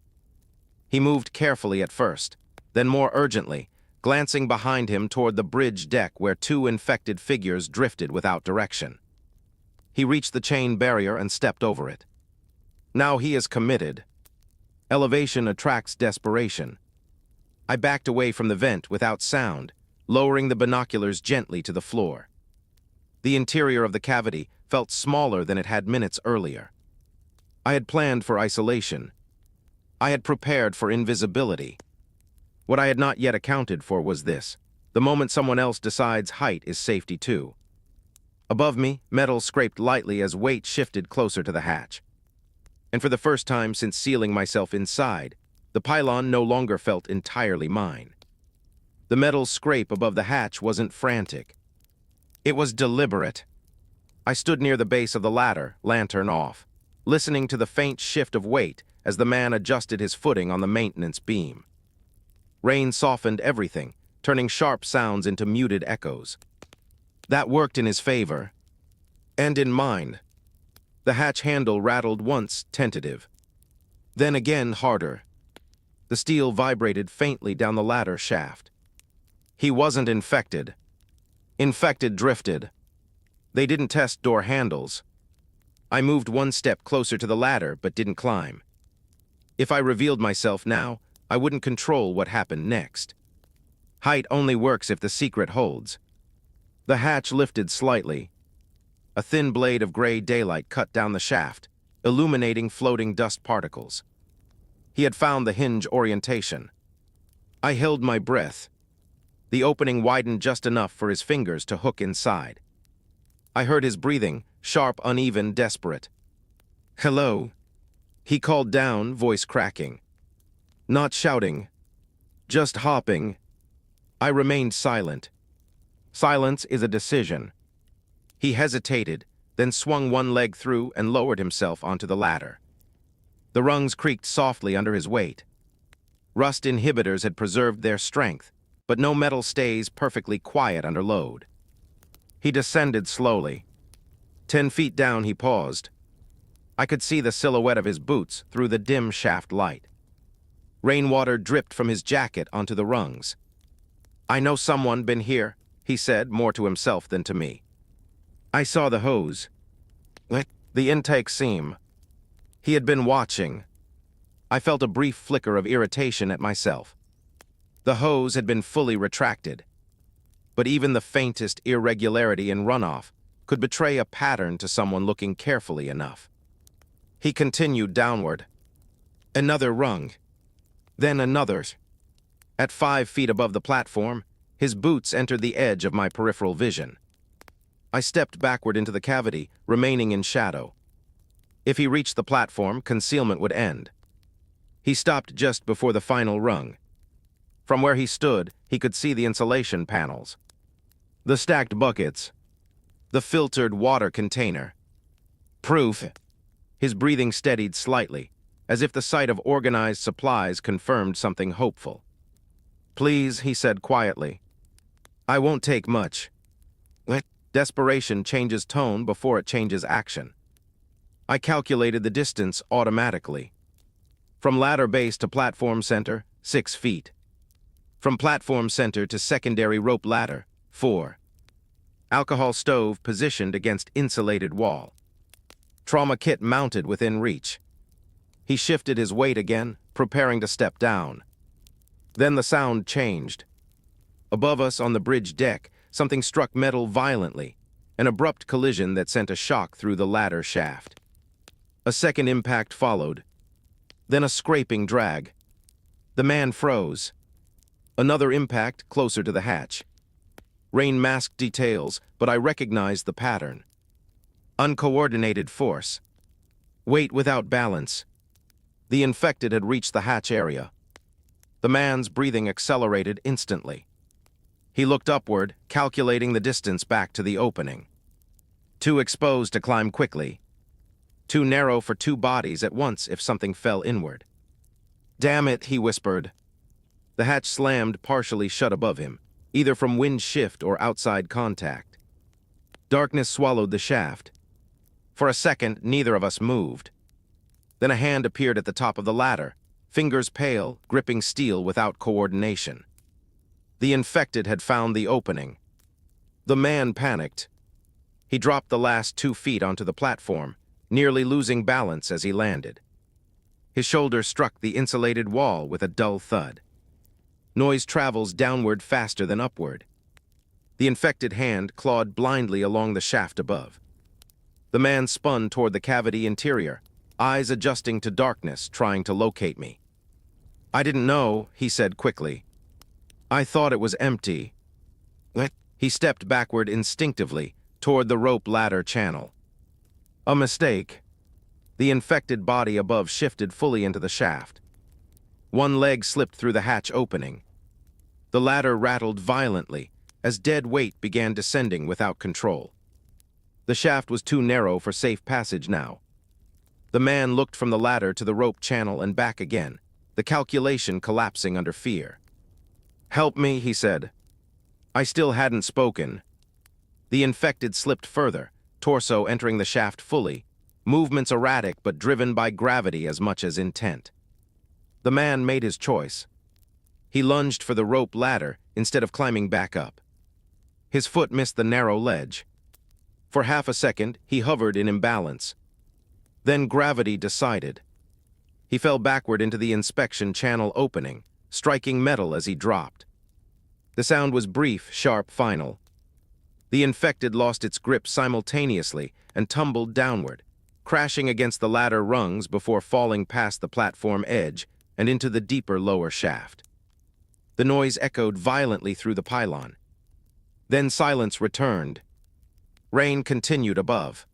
Speaker 1: He moved carefully at first, then more urgently, glancing behind him toward the bridge deck where two infected figures drifted without direction. He reached the chain barrier and stepped over it. Now he is committed. Elevation attracts desperation. I backed away from the vent without sound, lowering the binoculars gently to the floor. The interior of the cavity felt smaller than it had minutes earlier. I had planned for isolation. I had prepared for invisibility. What I had not yet accounted for was this: the moment someone else decides, height is safety too. Above me, metal scraped lightly as weight shifted closer to the hatch. And for the first time since sealing myself inside, the pylon no longer felt entirely mine. The metal scrape above the hatch wasn't frantic. It was deliberate. I stood near the base of the ladder, lantern off, listening to the faint shift of weight as the man adjusted his footing on the maintenance beam. Rain softened everything, turning sharp sounds into muted echoes. That worked in his favor, and in mine. The hatch handle rattled once, tentative. Then again harder. The steel vibrated faintly down the ladder shaft. He wasn't infected. Infected drifted. They didn't test door handles. I moved one step closer to the ladder, but didn't climb. If I revealed myself now, I wouldn't control what happened next. Height only works if the secret holds. The hatch lifted slightly. A thin blade of gray daylight cut down the shaft, illuminating floating dust particles. He had found the hinge orientation. I held my breath. The opening widened just enough for his fingers to hook inside. I heard his breathing, sharp, uneven, desperate. "Hello," he called down, voice cracking. Not shouting, just hopping. I remained silent. Silence is a decision. He hesitated, then swung one leg through and lowered himself onto the ladder. The rungs creaked softly under his weight. Rust inhibitors had preserved their strength, but no metal stays perfectly quiet under load. He descended slowly. 10 feet down, he paused. I could see the silhouette of his boots through the dim shaft light. Rainwater dripped from his jacket onto the rungs. "I know someone been here," he said, more to himself than to me. I saw the hose. The intake seam. He had been watching. I felt a brief flicker of irritation at myself. The hose had been fully retracted, but even the faintest irregularity in runoff could betray a pattern to someone looking carefully enough. He continued downward. Another rung. Then another. At 5 feet above the platform, his boots entered the edge of my peripheral vision. I stepped backward into the cavity, remaining in shadow. If he reached the platform, concealment would end. He stopped just before the final rung. From where he stood, he could see the insulation panels, the stacked buckets, the filtered water container. Proof. His breathing steadied slightly, as if the sight of organized supplies confirmed something hopeful. "Please," he said quietly. "I won't take much." Desperation changes tone before it changes action. I calculated the distance automatically. From ladder base to platform center, 6 feet. From platform center to secondary rope ladder, 4. Alcohol stove positioned against insulated wall. Trauma kit mounted within reach. He shifted his weight again, preparing to step down. Then the sound changed. Above us on the bridge deck, something struck metal violently, an abrupt collision that sent a shock through the ladder shaft. A second impact followed, then a scraping drag. The man froze. Another impact closer to the hatch. Rain masked details, but I recognized the pattern. Uncoordinated force. Weight without balance. The infected had reached the hatch area. The man's breathing accelerated instantly. He looked upward, calculating the distance back to the opening. Too exposed to climb quickly. Too narrow for 2 bodies at once if something fell inward. "Damn it," he whispered. The hatch slammed partially shut above him, either from wind shift or outside contact. Darkness swallowed the shaft. For a second, neither of us moved. Then a hand appeared at the top of the ladder, fingers pale, gripping steel without coordination. The infected had found the opening. The man panicked. He dropped the last 2 feet onto the platform, nearly losing balance as he landed. His shoulder struck the insulated wall with a dull thud. Noise travels downward faster than upward. The infected hand clawed blindly along the shaft above. The man spun toward the cavity interior, eyes adjusting to darkness, trying to locate me. "I didn't know," he said quickly. "I thought it was empty." What? He stepped backward instinctively toward the rope ladder channel. A mistake. The infected body above shifted fully into the shaft. One leg slipped through the hatch opening. The ladder rattled violently as dead weight began descending without control. The shaft was too narrow for safe passage now. The man looked from the ladder to the rope channel and back again, the calculation collapsing under fear. "Help me," he said. I still hadn't spoken. The infected slipped further, torso entering the shaft fully, movements erratic but driven by gravity as much as intent. The man made his choice. He lunged for the rope ladder instead of climbing back up. His foot missed the narrow ledge. For half a second, he hovered in imbalance. Then gravity decided. He fell backward into the inspection channel opening, striking metal as he dropped. The sound was brief, sharp, final. The infected lost its grip simultaneously and tumbled downward, crashing against the ladder rungs before falling past the platform edge and into the deeper lower shaft. The noise echoed violently through the pylon. Then silence returned. Rain continued above.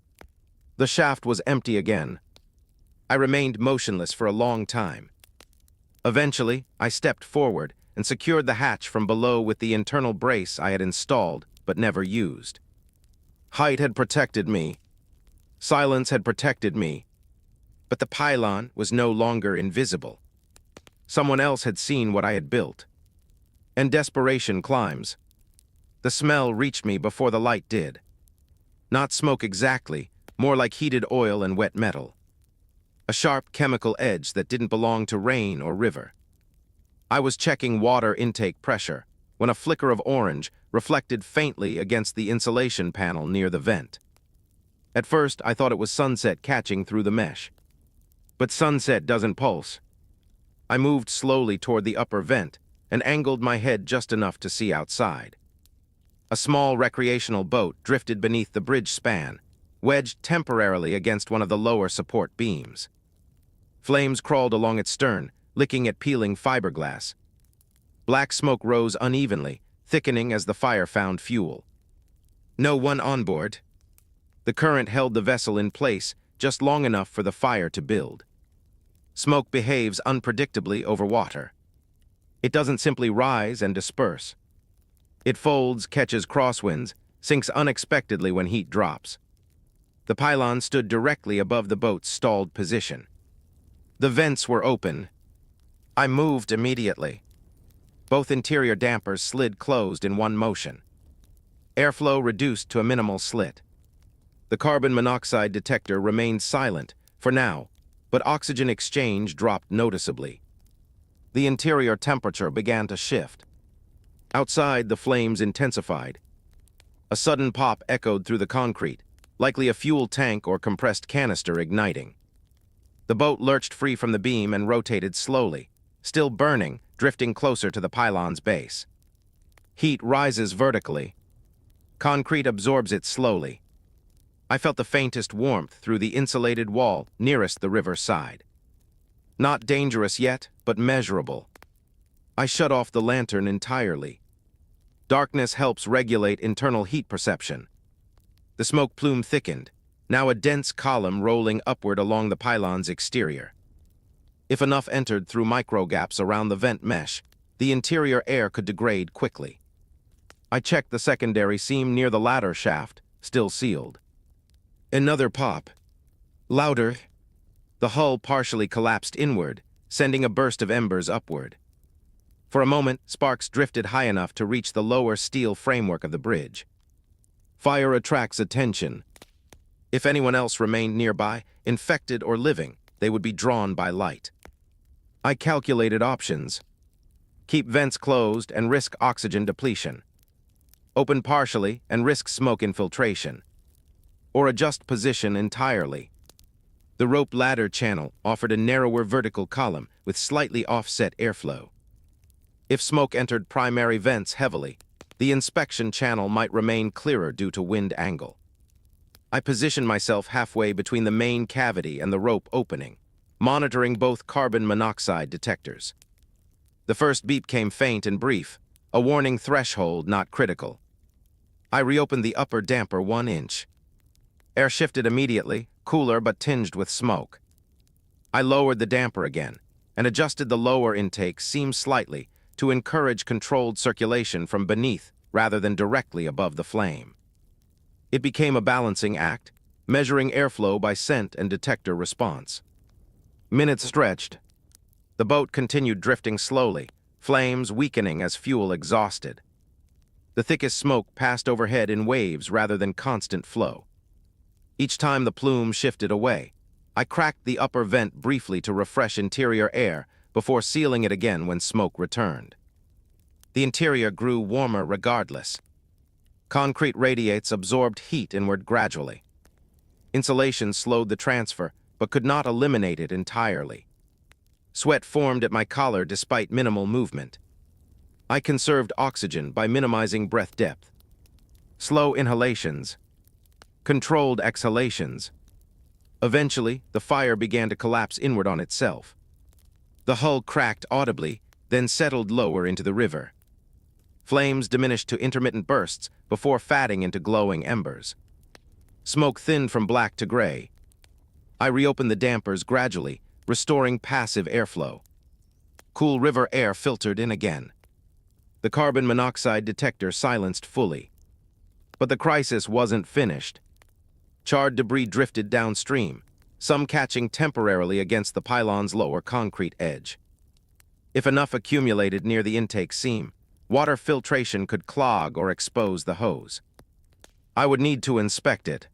Speaker 1: The shaft was empty again. I remained motionless for a long time. Eventually, I stepped forward and secured the hatch from below with the internal brace I had installed but never used. Height had protected me. Silence had protected me. But the pylon was no longer invisible. Someone else had seen what I had built. And desperation climbs. The smell reached me before the light did. Not smoke exactly, more like heated oil and wet metal. A sharp chemical edge that didn't belong to rain or river. I was checking water intake pressure when a flicker of orange reflected faintly against the insulation panel near the vent. At first, I thought it was sunset catching through the mesh. But sunset doesn't pulse. I moved slowly toward the upper vent and angled my head just enough to see outside. A small recreational boat drifted beneath the bridge span, wedged temporarily against one of the lower support beams. Flames crawled along its stern, licking at peeling fiberglass. Black smoke rose unevenly, thickening as the fire found fuel. No one on board. The current held the vessel in place just long enough for the fire to build. Smoke behaves unpredictably over water. It doesn't simply rise and disperse. It folds, catches crosswinds, sinks unexpectedly when heat drops. The pylon stood directly above the boat's stalled position. The vents were open. I moved immediately. Both interior dampers slid closed in one motion. Airflow reduced to a minimal slit. The carbon monoxide detector remained silent for now, but oxygen exchange dropped noticeably. The interior temperature began to shift. Outside, the flames intensified. A sudden pop echoed through the concrete, likely a fuel tank or compressed canister igniting. The boat lurched free from the beam and rotated slowly, still burning, drifting closer to the pylon's base. Heat rises vertically. Concrete absorbs it slowly. I felt the faintest warmth through the insulated wall nearest the river's side. Not dangerous yet, but measurable. I shut off the lantern entirely. Darkness helps regulate internal heat perception. The smoke plume thickened, now a dense column rolling upward along the pylon's exterior. If enough entered through microgaps around the vent mesh, the interior air could degrade quickly. I checked the secondary seam near the ladder shaft, still sealed. Another pop. Louder. The hull partially collapsed inward, sending a burst of embers upward. For a moment, sparks drifted high enough to reach the lower steel framework of the bridge. Fire attracts attention. If anyone else remained nearby, infected or living, they would be drawn by light. I calculated options. Keep vents closed and risk oxygen depletion. Open partially and risk smoke infiltration. Or adjust position entirely. The rope ladder channel offered a narrower vertical column with slightly offset airflow. If smoke entered primary vents heavily, the inspection channel might remain clearer due to wind angle. I positioned myself halfway between the main cavity and the rope opening, monitoring both carbon monoxide detectors. The first beep came faint and brief, a warning threshold not critical. I reopened the upper damper 1 inch. Air shifted immediately, cooler but tinged with smoke. I lowered the damper again and adjusted the lower intake seam slightly to encourage controlled circulation from beneath rather than directly above the flame. It became a balancing act, measuring airflow by scent and detector response. Minutes stretched. The boat continued drifting slowly, flames weakening as fuel exhausted. The thickest smoke passed overhead in waves rather than constant flow. Each time the plume shifted away, I cracked the upper vent briefly to refresh interior air before sealing it again when smoke returned. The interior grew warmer regardless. Concrete radiates absorbed heat inward gradually. Insulation slowed the transfer, but could not eliminate it entirely. Sweat formed at my collar despite minimal movement. I conserved oxygen by minimizing breath depth. Slow inhalations, controlled exhalations. Eventually, the fire began to collapse inward on itself. The hull cracked audibly, then settled lower into the river. Flames diminished to intermittent bursts before fatting into glowing embers. Smoke thinned from black to gray. I reopened the dampers gradually, restoring passive airflow. Cool river air filtered in again. The carbon monoxide detector silenced fully. But the crisis wasn't finished. Charred debris drifted downstream, some catching temporarily against the pylon's lower concrete edge. If enough accumulated near the intake seam, water filtration could clog or expose the hose. I would need to inspect it.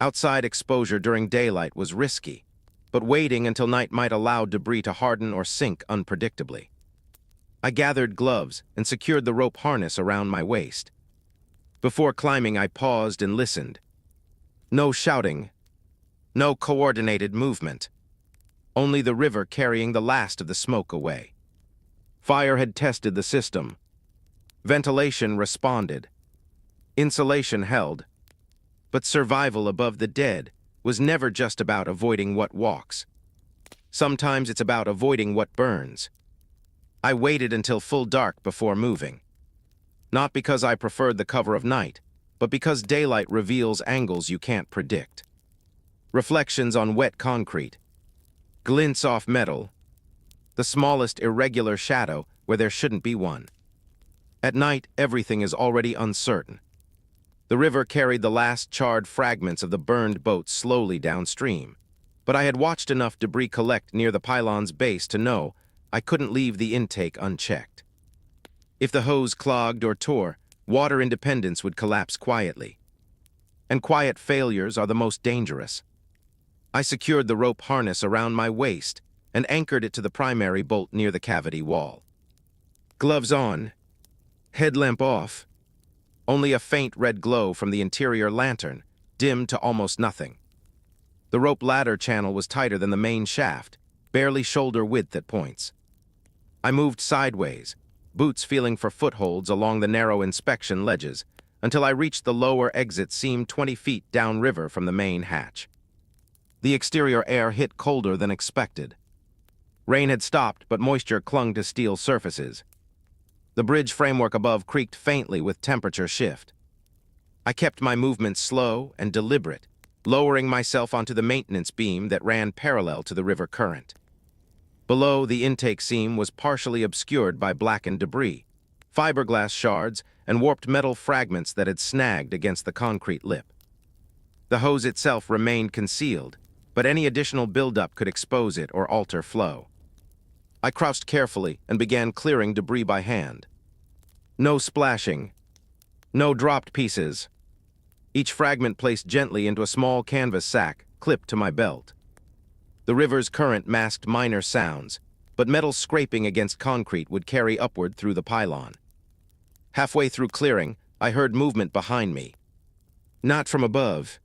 Speaker 1: Outside exposure during daylight was risky, but waiting until night might allow debris to harden or sink unpredictably. I gathered gloves and secured the rope harness around my waist. Before climbing, I paused and listened. No shouting, no coordinated movement. Only the river carrying the last of the smoke away. Fire had tested the system. Ventilation responded. Insulation held. But survival above the dead was never just about avoiding what walks. Sometimes it's about avoiding what burns. I waited until full dark before moving. Not because I preferred the cover of night, but because daylight reveals angles you can't predict. Reflections on wet concrete, glints off metal, the smallest irregular shadow where there shouldn't be one. At night, everything is already uncertain. The river carried the last charred fragments of the burned boat slowly downstream, but I had watched enough debris collect near the pylon's base to know I couldn't leave the intake unchecked. If the hose clogged or tore, water independence would collapse quietly. And quiet failures are the most dangerous. I secured the rope harness around my waist and anchored it to the primary bolt near the cavity wall. Gloves on, headlamp off. Only a faint red glow from the interior lantern, dimmed to almost nothing. The rope ladder channel was tighter than the main shaft, barely shoulder width at points. I moved sideways, boots feeling for footholds along the narrow inspection ledges, until I reached the lower exit seam 20 feet downriver from the main hatch. The exterior air hit colder than expected. Rain had stopped, but moisture clung to steel surfaces. The bridge framework above creaked faintly with temperature shift. I kept my movements slow and deliberate, lowering myself onto the maintenance beam that ran parallel to the river current. Below, the intake seam was partially obscured by blackened debris, fiberglass shards, and warped metal fragments that had snagged against the concrete lip. The hose itself remained concealed, but any additional buildup could expose it or alter flow. I crouched carefully and began clearing debris by hand. No splashing, no dropped pieces, each fragment placed gently into a small canvas sack clipped to my belt. The river's current masked minor sounds, but metal scraping against concrete would carry upward through the pylon. Halfway through clearing, I heard movement behind me. Not from above.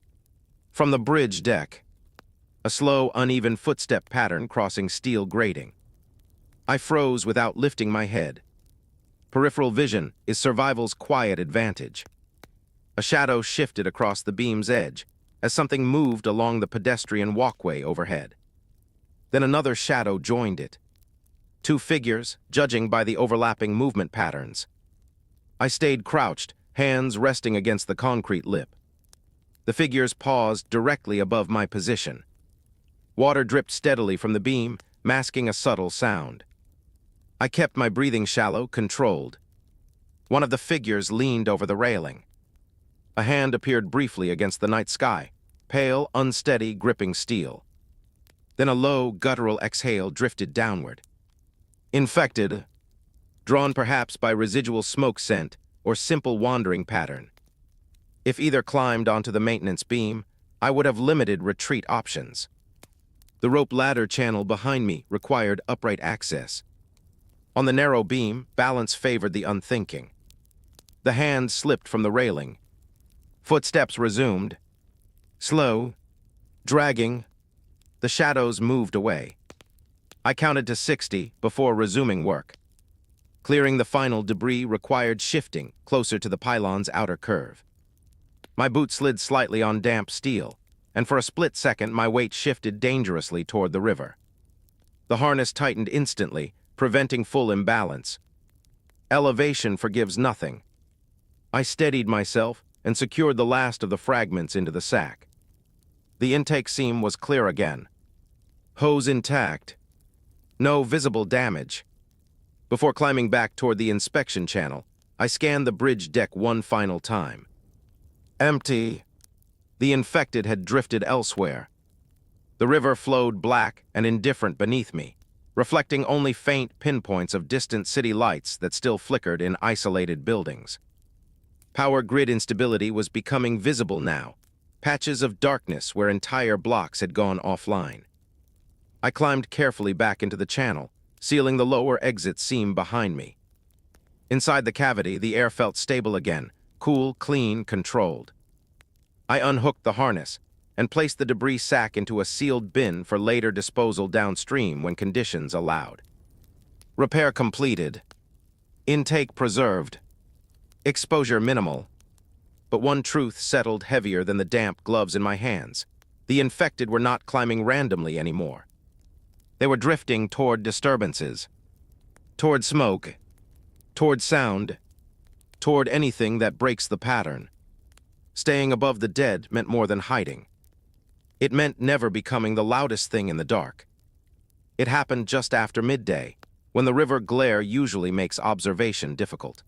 Speaker 1: From the bridge deck. A slow, uneven footstep pattern crossing steel grating. I froze without lifting my head. Peripheral vision is survival's quiet advantage. A shadow shifted across the beam's edge as something moved along the pedestrian walkway overhead. Then another shadow joined it. Two figures, judging by the overlapping movement patterns. I stayed crouched, hands resting against the concrete lip. The figures paused directly above my position. Water dripped steadily from the beam, masking a subtle sound. I kept my breathing shallow, controlled. One of the figures leaned over the railing. A hand appeared briefly against the night sky, pale, unsteady, gripping steel. Then a low, guttural exhale drifted downward. Infected, drawn perhaps by residual smoke scent or simple wandering pattern. If either climbed onto the maintenance beam, I would have limited retreat options. The rope ladder channel behind me required upright access. On the narrow beam, balance favored the unthinking. The hand slipped from the railing. Footsteps resumed. Slow, dragging, the shadows moved away. I counted to 60 before resuming work. Clearing the final debris required shifting closer to the pylon's outer curve. My boot slid slightly on damp steel, and for a split second my weight shifted dangerously toward the river. The harness tightened instantly, preventing full imbalance. Elevation forgives nothing. I steadied myself and secured the last of the fragments into the sack. The intake seam was clear again. Hose intact. No visible damage. Before climbing back toward the inspection channel, I scanned the bridge deck one final time. Empty. The infected had drifted elsewhere. The river flowed black and indifferent beneath me, reflecting only faint pinpoints of distant city lights that still flickered in isolated buildings. Power grid instability was becoming visible now, patches of darkness where entire blocks had gone offline. I climbed carefully back into the channel, sealing the lower exit seam behind me. Inside the cavity, the air felt stable again, cool, clean, controlled. I unhooked the harness and placed the debris sack into a sealed bin for later disposal downstream when conditions allowed. Repair completed. Intake preserved. Exposure minimal. But one truth settled heavier than the damp gloves in my hands. The infected were not climbing randomly anymore. They were drifting toward disturbances, toward smoke, toward sound, toward anything that breaks the pattern. Staying above the dead meant more than hiding. It meant never becoming the loudest thing in the dark. It happened just after midday, when the river glare usually makes observation difficult.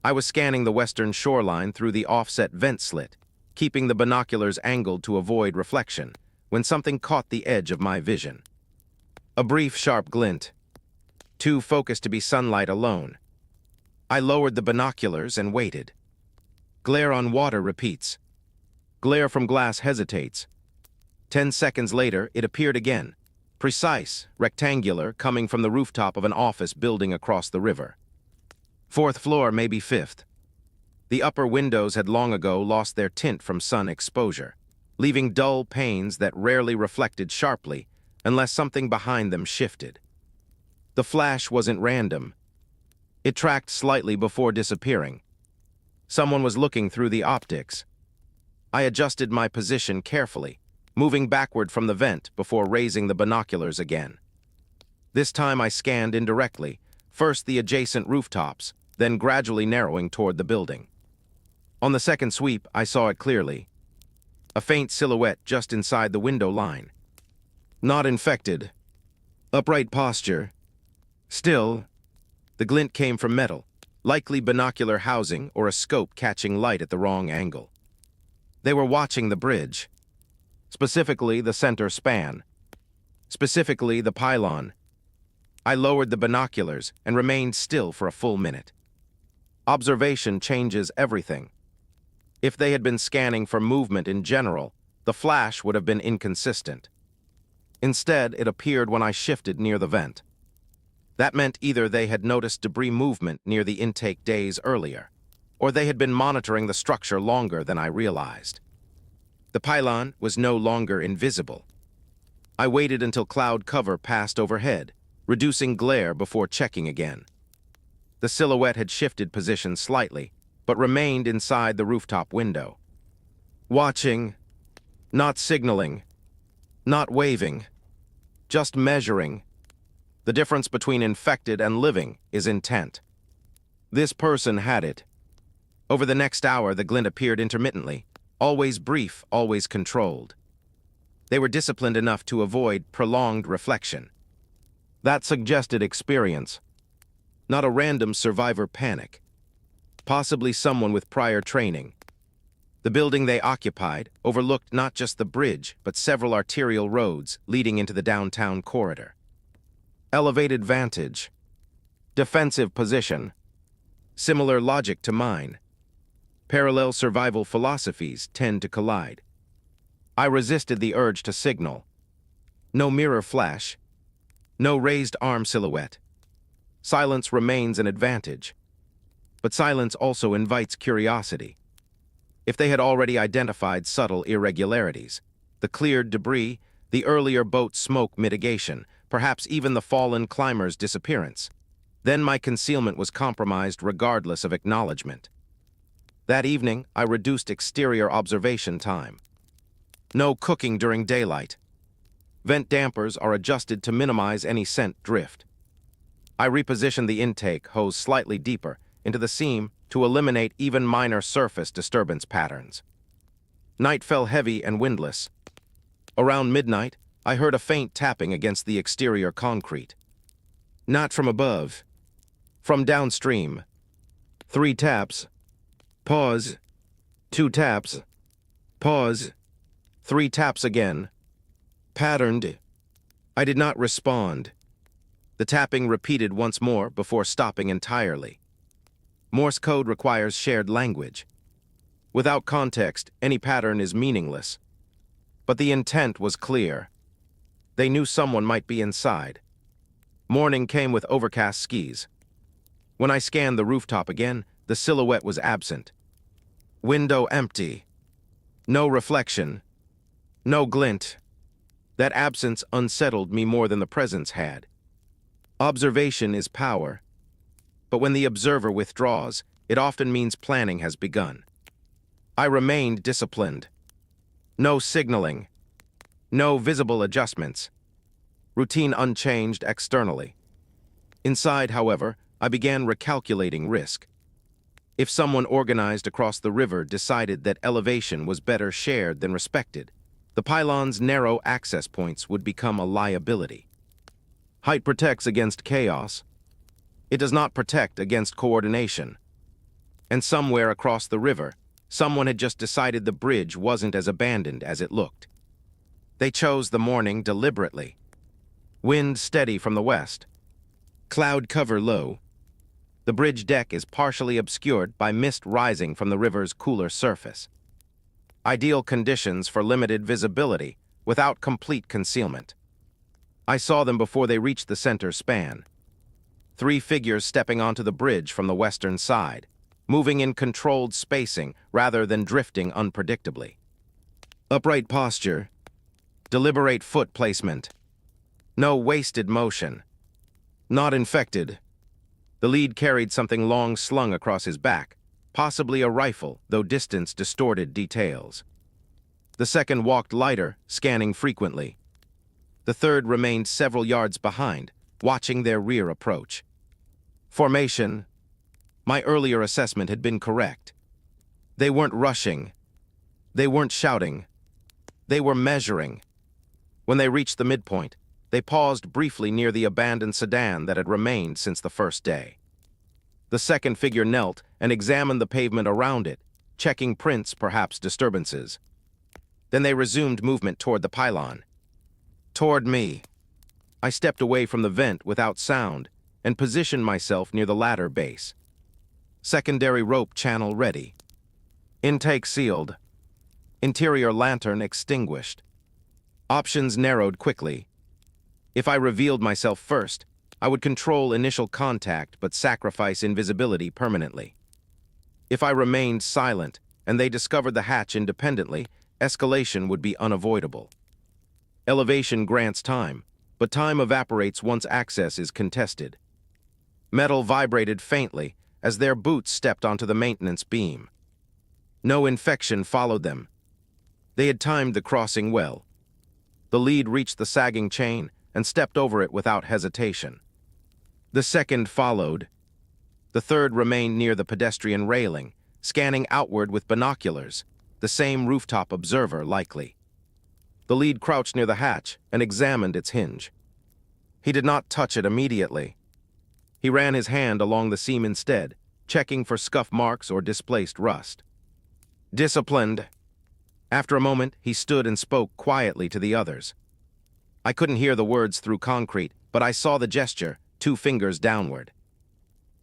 Speaker 1: I was scanning the western shoreline through the offset vent slit, keeping the binoculars angled to avoid reflection, when something caught the edge of my vision. A brief, sharp glint, too focused to be sunlight alone. I lowered the binoculars and waited. Glare on water repeats. Glare from glass hesitates. 10 seconds later, it appeared again, precise, rectangular, coming from the rooftop of an office building across the river. 4th floor, maybe 5th. The upper windows had long ago lost their tint from sun exposure, leaving dull panes that rarely reflected sharply unless something behind them shifted. The flash wasn't random. It tracked slightly before disappearing. Someone was looking through the optics. I adjusted my position carefully, moving backward from the vent before raising the binoculars again. This time I scanned indirectly, first the adjacent rooftops, then gradually narrowing toward the building. On the second sweep, I saw it clearly. A faint silhouette just inside the window line. Not infected. Upright posture. Still. The glint came from metal, likely binocular housing or a scope catching light at the wrong angle. They were watching the bridge. Specifically the center span. Specifically the pylon. I lowered the binoculars and remained still for a full minute. Observation changes everything. If they had been scanning for movement in general, the flash would have been inconsistent. Instead, it appeared when I shifted near the vent. That meant either they had noticed debris movement near the intake days earlier, or they had been monitoring the structure longer than I realized. The pylon was no longer invisible. I waited until cloud cover passed overhead, reducing glare before checking again. The silhouette had shifted position slightly, but remained inside the rooftop window. Watching, not signaling, not waving, just measuring. The difference between infected and living is intent. This person had it. Over the next hour, the glint appeared intermittently, always brief, always controlled. They were disciplined enough to avoid prolonged reflection. That suggested experience, not a random survivor panic. Possibly someone with prior training. The building they occupied overlooked not just the bridge, but several arterial roads leading into the downtown corridor. Elevated vantage. Defensive position. Similar logic to mine. Parallel survival philosophies tend to collide. I resisted the urge to signal. No mirror flash. No raised arm silhouette. Silence remains an advantage. But silence also invites curiosity. If they had already identified subtle irregularities, the cleared debris, the earlier boat smoke mitigation, perhaps even the fallen climber's disappearance, then my concealment was compromised regardless of acknowledgement. That evening, I reduced exterior observation time. No cooking during daylight. Vent dampers are adjusted to minimize any scent drift. I repositioned the intake hose slightly deeper into the seam to eliminate even minor surface disturbance patterns. Night fell heavy and windless. Around midnight, I heard a faint tapping against the exterior concrete. Not from above. From downstream. 3 taps. Pause. 2 taps. Pause. 3 taps again. Patterned. I did not respond. The tapping repeated once more before stopping entirely. Morse code requires shared language. Without context, any pattern is meaningless. But the intent was clear. They knew someone might be inside. Morning came with overcast skies. When I scanned the rooftop again, the silhouette was absent. Window empty. No reflection. No glint. That absence unsettled me more than the presence had. Observation is power. But when the observer withdraws, it often means planning has begun. I remained disciplined. No signaling. No visible adjustments. Routine unchanged externally. Inside, however, I began recalculating risk. If someone organized across the river decided that elevation was better shared than respected, the pylon's narrow access points would become a liability. Height protects against chaos. It does not protect against coordination. And somewhere across the river, someone had just decided the bridge wasn't as abandoned as it looked. They chose the morning deliberately. Wind steady from the west. Cloud cover low. The bridge deck is partially obscured by mist rising from the river's cooler surface. Ideal conditions for limited visibility without complete concealment. I saw them before they reached the center span. 3 figures stepping onto the bridge from the western side, moving in controlled spacing rather than drifting unpredictably. Upright posture. Deliberate foot placement. No wasted motion. Not infected. The lead carried something long slung across his back, possibly a rifle, though distance distorted details. The second walked lighter, scanning frequently. The third remained several yards behind, watching their rear approach. Formation. My earlier assessment had been correct. They weren't rushing. They weren't shouting. They were measuring. When they reached the midpoint, they paused briefly near the abandoned sedan that had remained since the first day. The second figure knelt and examined the pavement around it, checking prints, perhaps disturbances. Then they resumed movement toward the pylon. Toward me. I stepped away from the vent without sound and positioned myself near the ladder base. Secondary rope channel ready. Intake sealed. Interior lantern extinguished. Options narrowed quickly. If I revealed myself first, I would control initial contact but sacrifice invisibility permanently. If I remained silent and they discovered the hatch independently, escalation would be unavoidable. Elevation grants time, but time evaporates once access is contested. Metal vibrated faintly as their boots stepped onto the maintenance beam. No infection followed them. They had timed the crossing well. The lead reached the sagging chain and stepped over it without hesitation. The second followed. The third remained near the pedestrian railing, scanning outward with binoculars, the same rooftop observer likely. The lead crouched near the hatch and examined its hinge. He did not touch it immediately. He ran his hand along the seam instead, checking for scuff marks or displaced rust. Disciplined. After a moment, he stood and spoke quietly to the others. I couldn't hear the words through concrete, but I saw the gesture, 2 fingers downward.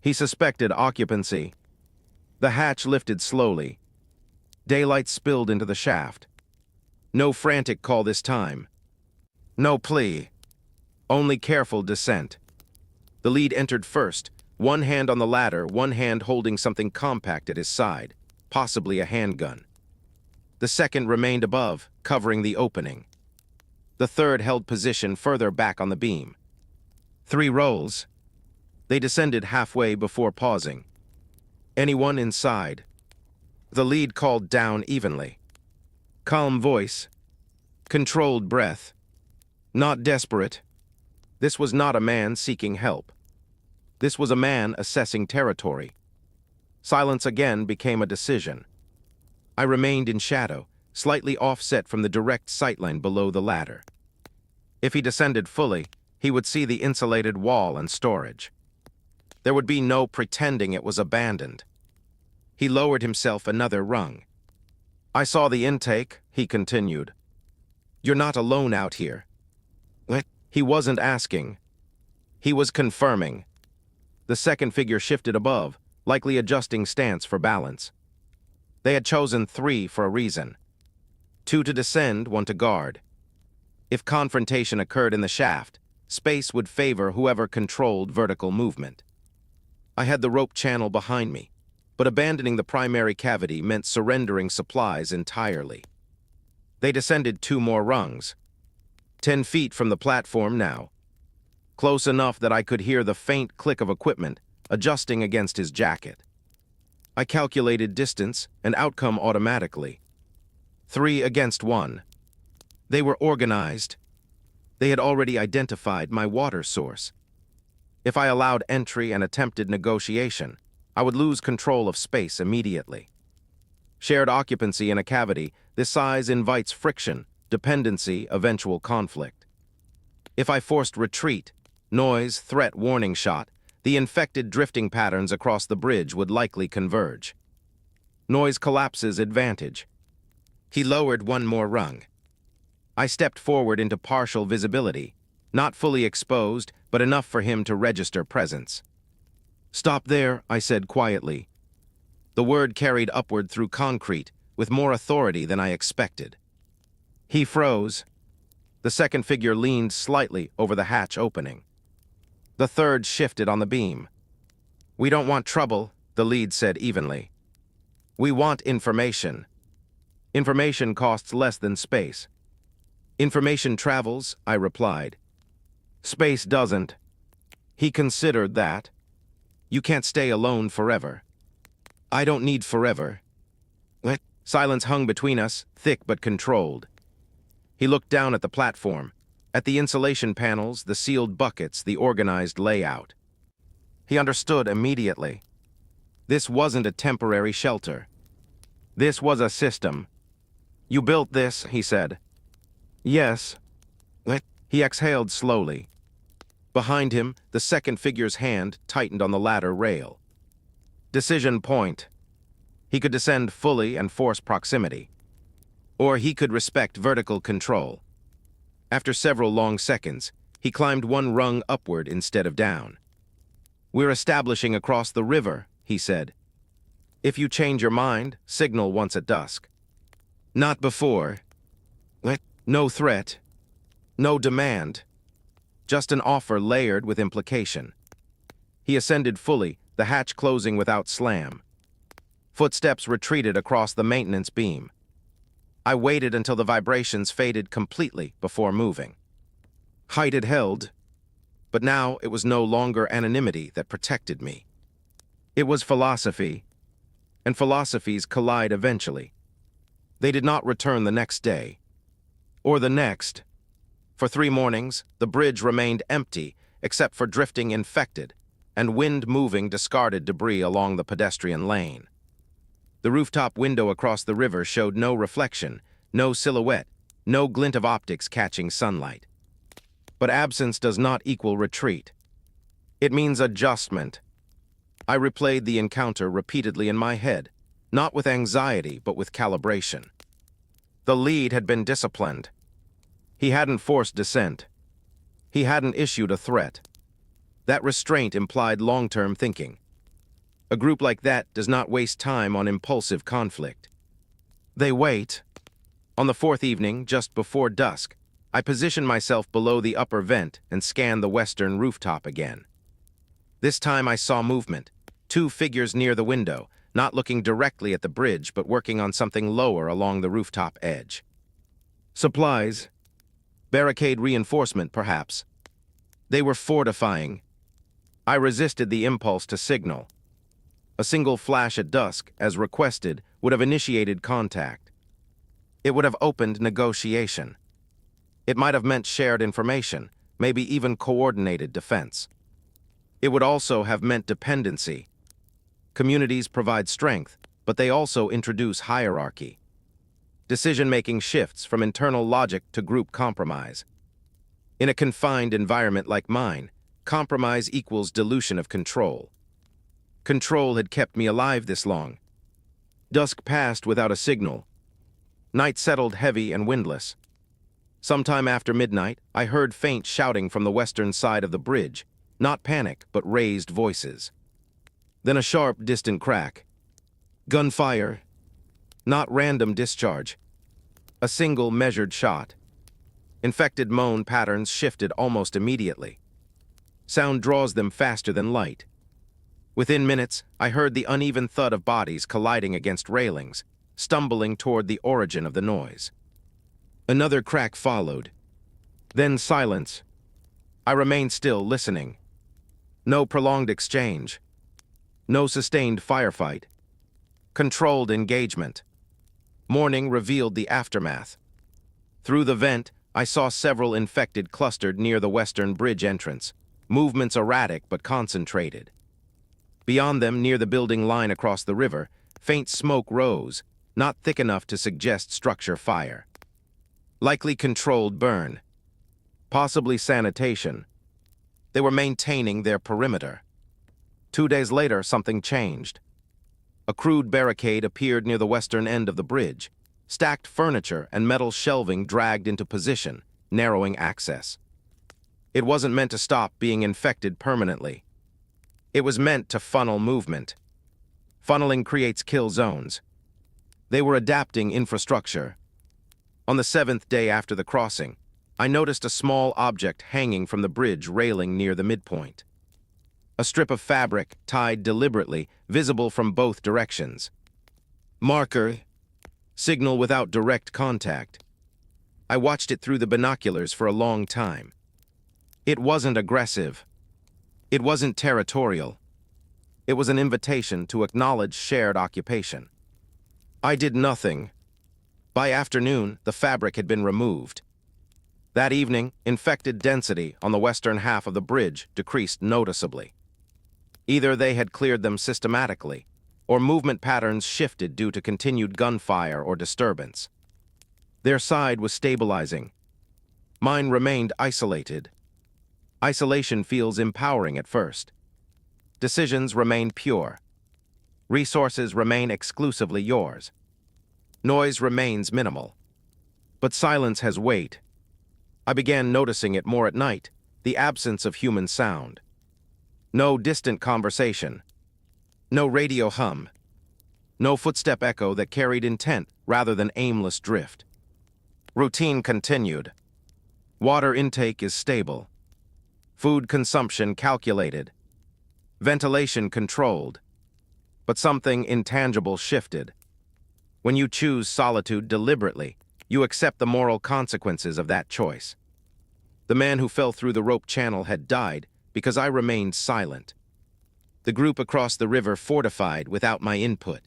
Speaker 1: He suspected occupancy. The hatch lifted slowly. Daylight spilled into the shaft. No frantic call this time. No plea. Only careful descent. The lead entered first, one hand on the ladder, one hand holding something compact at his side, possibly a handgun. The second remained above, covering the opening. The third held position further back on the beam. 3 rolls. They descended halfway before pausing. Anyone inside? The lead called down evenly. Calm voice. Controlled breath. Not desperate. This was not a man seeking help. This was a man assessing territory. Silence again became a decision. I remained in shadow, slightly offset from the direct sightline below the ladder. If he descended fully, he would see the insulated wall and storage. There would be no pretending it was abandoned. He lowered himself another rung. I saw the intake, he continued. You're not alone out here. What? He wasn't asking. He was confirming. The second figure shifted above, likely adjusting stance for balance. They had chosen 3 for a reason. 2 to descend, 1 to guard. If confrontation occurred in the shaft, space would favor whoever controlled vertical movement. I had the rope channel behind me, but abandoning the primary cavity meant surrendering supplies entirely. They descended 2 more rungs. 10 feet from the platform now. Close enough that I could hear the faint click of equipment adjusting against his jacket. I calculated distance and outcome automatically. 3 against 1. They were organized. They had already identified my water source. If I allowed entry and attempted negotiation, I would lose control of space immediately. Shared occupancy in a cavity this size invites friction, dependency, eventual conflict. If I forced retreat, noise, threat, warning shot, the infected drifting patterns across the bridge would likely converge. Noise collapses advantage. He lowered 1 more rung. I stepped forward into partial visibility, not fully exposed, but enough for him to register presence. Stop there, I said quietly. The word carried upward through concrete, with more authority than I expected. He froze. The second figure leaned slightly over the hatch opening. The third shifted on the beam. We don't want trouble, the lead said evenly. We want information. Information costs less than space. Information travels, I replied. Space doesn't. He considered that. You can't stay alone forever. I don't need forever. What? Silence hung between us, thick but controlled. He looked down at the platform, at the insulation panels, the sealed buckets, the organized layout. He understood immediately. This wasn't a temporary shelter. This was a system. You built this, he said. Yes. What? He exhaled slowly. Behind him, the second figure's hand tightened on the ladder rail. Decision point. He could descend fully and force proximity. Or he could respect vertical control. After several long seconds, he climbed 1 rung upward instead of down. We're establishing across the river, he said. If you change your mind, signal once at dusk. Not before. No threat. No demand. Just an offer layered with implication. He ascended fully, the hatch closing without slam. Footsteps retreated across the maintenance beam. I waited until the vibrations faded completely before moving. Height had held, but now it was no longer anonymity that protected me. It was philosophy, and philosophies collide eventually. They did not return the next day, or the next. For 3 mornings, the bridge remained empty except for drifting infected and wind-moving discarded debris along the pedestrian lane. The rooftop window across the river showed no reflection, no silhouette, no glint of optics catching sunlight. But absence does not equal retreat. It means adjustment. I replayed the encounter repeatedly in my head, not with anxiety but with calibration. The lead had been disciplined. He hadn't forced dissent. He hadn't issued a threat. That restraint implied long-term thinking. A group like that does not waste time on impulsive conflict. They wait. On the 4th evening, just before dusk, I positioned myself below the upper vent and scanned the western rooftop again. This time I saw movement. 2 figures near the window, not looking directly at the bridge but working on something lower along the rooftop edge. Supplies. Barricade reinforcement, perhaps. They were fortifying. I resisted the impulse to signal. A single flash at dusk, as requested, would have initiated contact. It would have opened negotiation. It might have meant shared information, maybe even coordinated defense. It would also have meant dependency. Communities provide strength, but they also introduce hierarchy. Decision-making shifts from internal logic to group compromise. In a confined environment like mine, compromise equals dilution of control. Control had kept me alive this long. Dusk passed without a signal. Night settled heavy and windless. Sometime after midnight, I heard faint shouting from the western side of the bridge, not panic, but raised voices. Then a sharp, distant crack. Gunfire. Not random discharge. A single measured shot. Infected moan patterns shifted almost immediately. Sound draws them faster than light. Within minutes, I heard the uneven thud of bodies colliding against railings, stumbling toward the origin of the noise. Another crack followed. Then silence. I remained still, listening. No prolonged exchange. No sustained firefight. Controlled engagement. Morning revealed the aftermath. Through the vent, I saw several infected clustered near the western bridge entrance, movements erratic but concentrated. Beyond them, near the building line across the river, faint smoke rose, not thick enough to suggest structure fire. Likely controlled burn. Possibly sanitation. They were maintaining their perimeter. 2 days later, something changed. A crude barricade appeared near the western end of the bridge. Stacked furniture and metal shelving dragged into position, narrowing access. It wasn't meant to stop being infected permanently. It was meant to funnel movement. Funneling creates kill zones. They were adapting infrastructure. On the 7th day after the crossing, I noticed a small object hanging from the bridge railing near the midpoint. A strip of fabric, tied deliberately, visible from both directions. Marker. Signal without direct contact. I watched it through the binoculars for a long time. It wasn't aggressive. It wasn't territorial. It was an invitation to acknowledge shared occupation. I did nothing. By afternoon, the fabric had been removed. That evening, infected density on the western half of the bridge decreased noticeably. Either they had cleared them systematically, or movement patterns shifted due to continued gunfire or disturbance. Their side was stabilizing. Mine remained isolated. Isolation feels empowering at first. Decisions remain pure. Resources remain exclusively yours. Noise remains minimal. But silence has weight. I began noticing it more at night, the absence of human sound. No distant conversation. No radio hum. No footstep echo that carried intent rather than aimless drift. Routine continued. Water intake is stable. Food consumption calculated. Ventilation controlled. But something intangible shifted. When you choose solitude deliberately, you accept the moral consequences of that choice. The man who fell through the rope channel had died because I remained silent. The group across the river fortified without my input.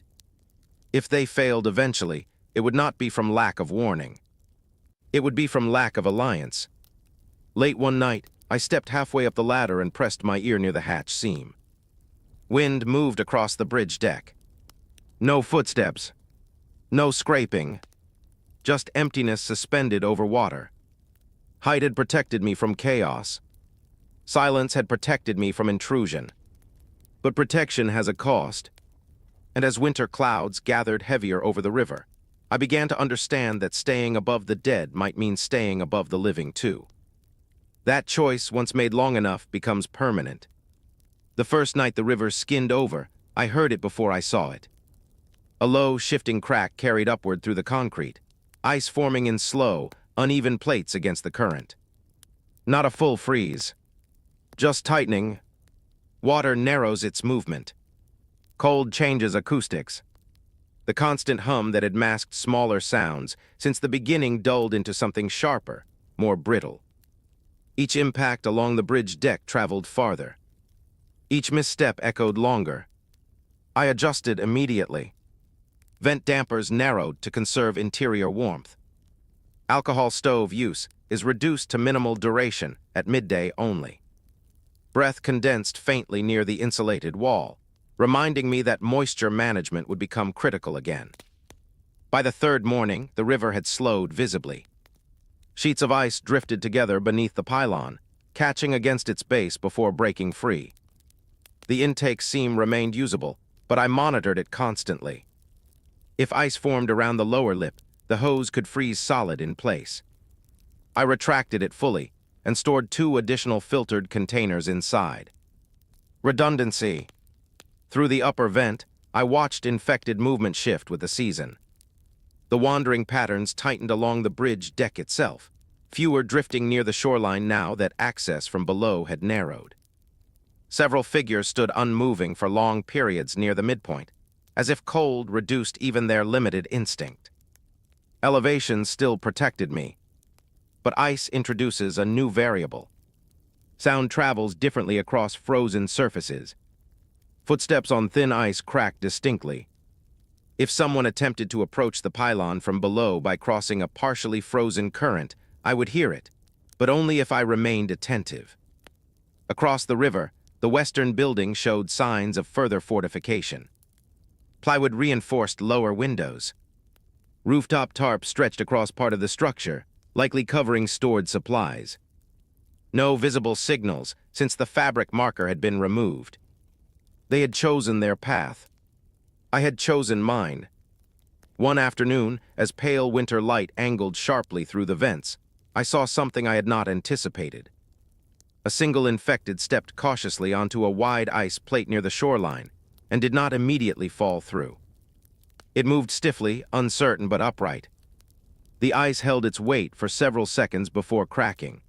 Speaker 1: If they failed eventually, it would not be from lack of warning. It would be from lack of alliance. Late one night, I stepped halfway up the ladder and pressed my ear near the hatch seam. Wind moved across the bridge deck. No footsteps. No scraping. Just emptiness suspended over water. Height had protected me from chaos. Silence had protected me from intrusion. But protection has a cost. And as winter clouds gathered heavier over the river, I began to understand that staying above the dead might mean staying above the living too. That choice, once made long enough, becomes permanent. The first night the river skinned over, I heard it before I saw it. A low, shifting crack carried upward through the concrete, ice forming in slow, uneven plates against the current. Not a full freeze. Just tightening. Water narrows its movement. Cold changes acoustics. The constant hum that had masked smaller sounds since the beginning dulled into something sharper, more brittle. Each impact along the bridge deck traveled farther. Each misstep echoed longer. I adjusted immediately. Vent dampers narrowed to conserve interior warmth. Alcohol stove use is reduced to minimal duration at midday only. Breath condensed faintly near the insulated wall, reminding me that moisture management would become critical again. By the third morning, the river had slowed visibly. Sheets of ice drifted together beneath the pylon, catching against its base before breaking free. The intake seam remained usable, but I monitored it constantly. If ice formed around the lower lip, the hose could freeze solid in place. I retracted it fully and stored 2 additional filtered containers inside. Redundancy. Through the upper vent, I watched infected movement shift with the season. The wandering patterns tightened along the bridge deck itself, fewer drifting near the shoreline now that access from below had narrowed. Several figures stood unmoving for long periods near the midpoint, as if cold reduced even their limited instinct. Elevation still protected me, but ice introduces a new variable. Sound travels differently across frozen surfaces. Footsteps on thin ice cracked distinctly. If someone attempted to approach the pylon from below by crossing a partially frozen current, I would hear it, but only if I remained attentive. Across the river, the western building showed signs of further fortification. Plywood reinforced lower windows. Rooftop tarps stretched across part of the structure, likely covering stored supplies. No visible signals, since the fabric marker had been removed. They had chosen their path. I had chosen mine. One afternoon, as pale winter light angled sharply through the vents, I saw something I had not anticipated. A single infected stepped cautiously onto a wide ice plate near the shoreline and did not immediately fall through. It moved stiffly, uncertain but upright. The ice held its weight for several seconds before cracking.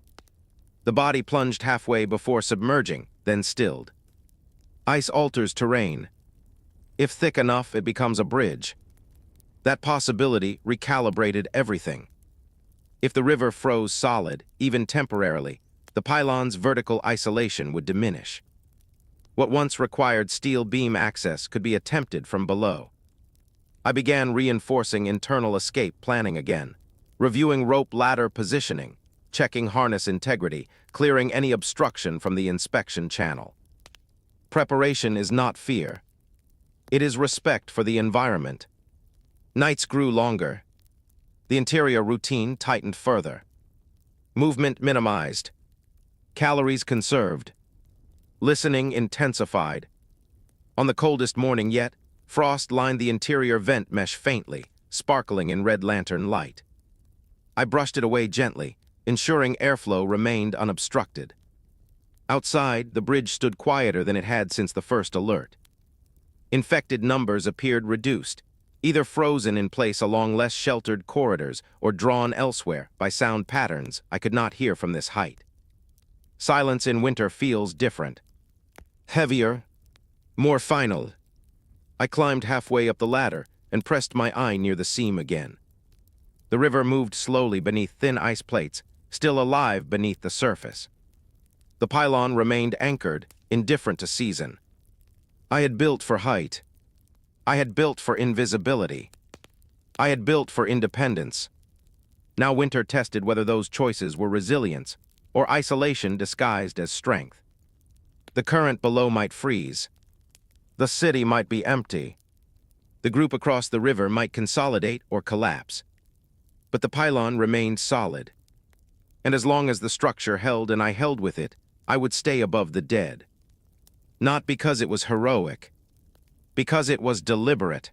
Speaker 1: The body plunged halfway before submerging, then stilled. Ice alters terrain. If thick enough, it becomes a bridge. That possibility recalibrated everything. If the river froze solid, even temporarily, the pylon's vertical isolation would diminish. What once required steel beam access could be attempted from below. I began reinforcing internal escape planning again, reviewing rope ladder positioning, checking harness integrity, clearing any obstruction from the inspection channel. Preparation is not fear. It is respect for the environment. Nights grew longer. The interior routine tightened further. Movement minimized. Calories conserved. Listening intensified. On the coldest morning yet, frost lined the interior vent mesh faintly, sparkling in red lantern light. I brushed it away gently, ensuring airflow remained unobstructed. Outside, the bridge stood quieter than it had since the first alert. Infected numbers appeared reduced, either frozen in place along less sheltered corridors or drawn elsewhere by sound patterns I could not hear from this height. Silence in winter feels different. Heavier, more final. I climbed halfway up the ladder and pressed my eye near the seam again. The river moved slowly beneath thin ice plates, still alive beneath the surface. The pylon remained anchored, indifferent to season. I had built for height. I had built for invisibility. I had built for independence. Now winter tested whether those choices were resilience or isolation disguised as strength. The current below might freeze. The city might be empty. The group across the river might consolidate or collapse. But the pylon remained solid. And as long as the structure held and I held with it, I would stay above the dead. Not because it was heroic, because it was deliberate.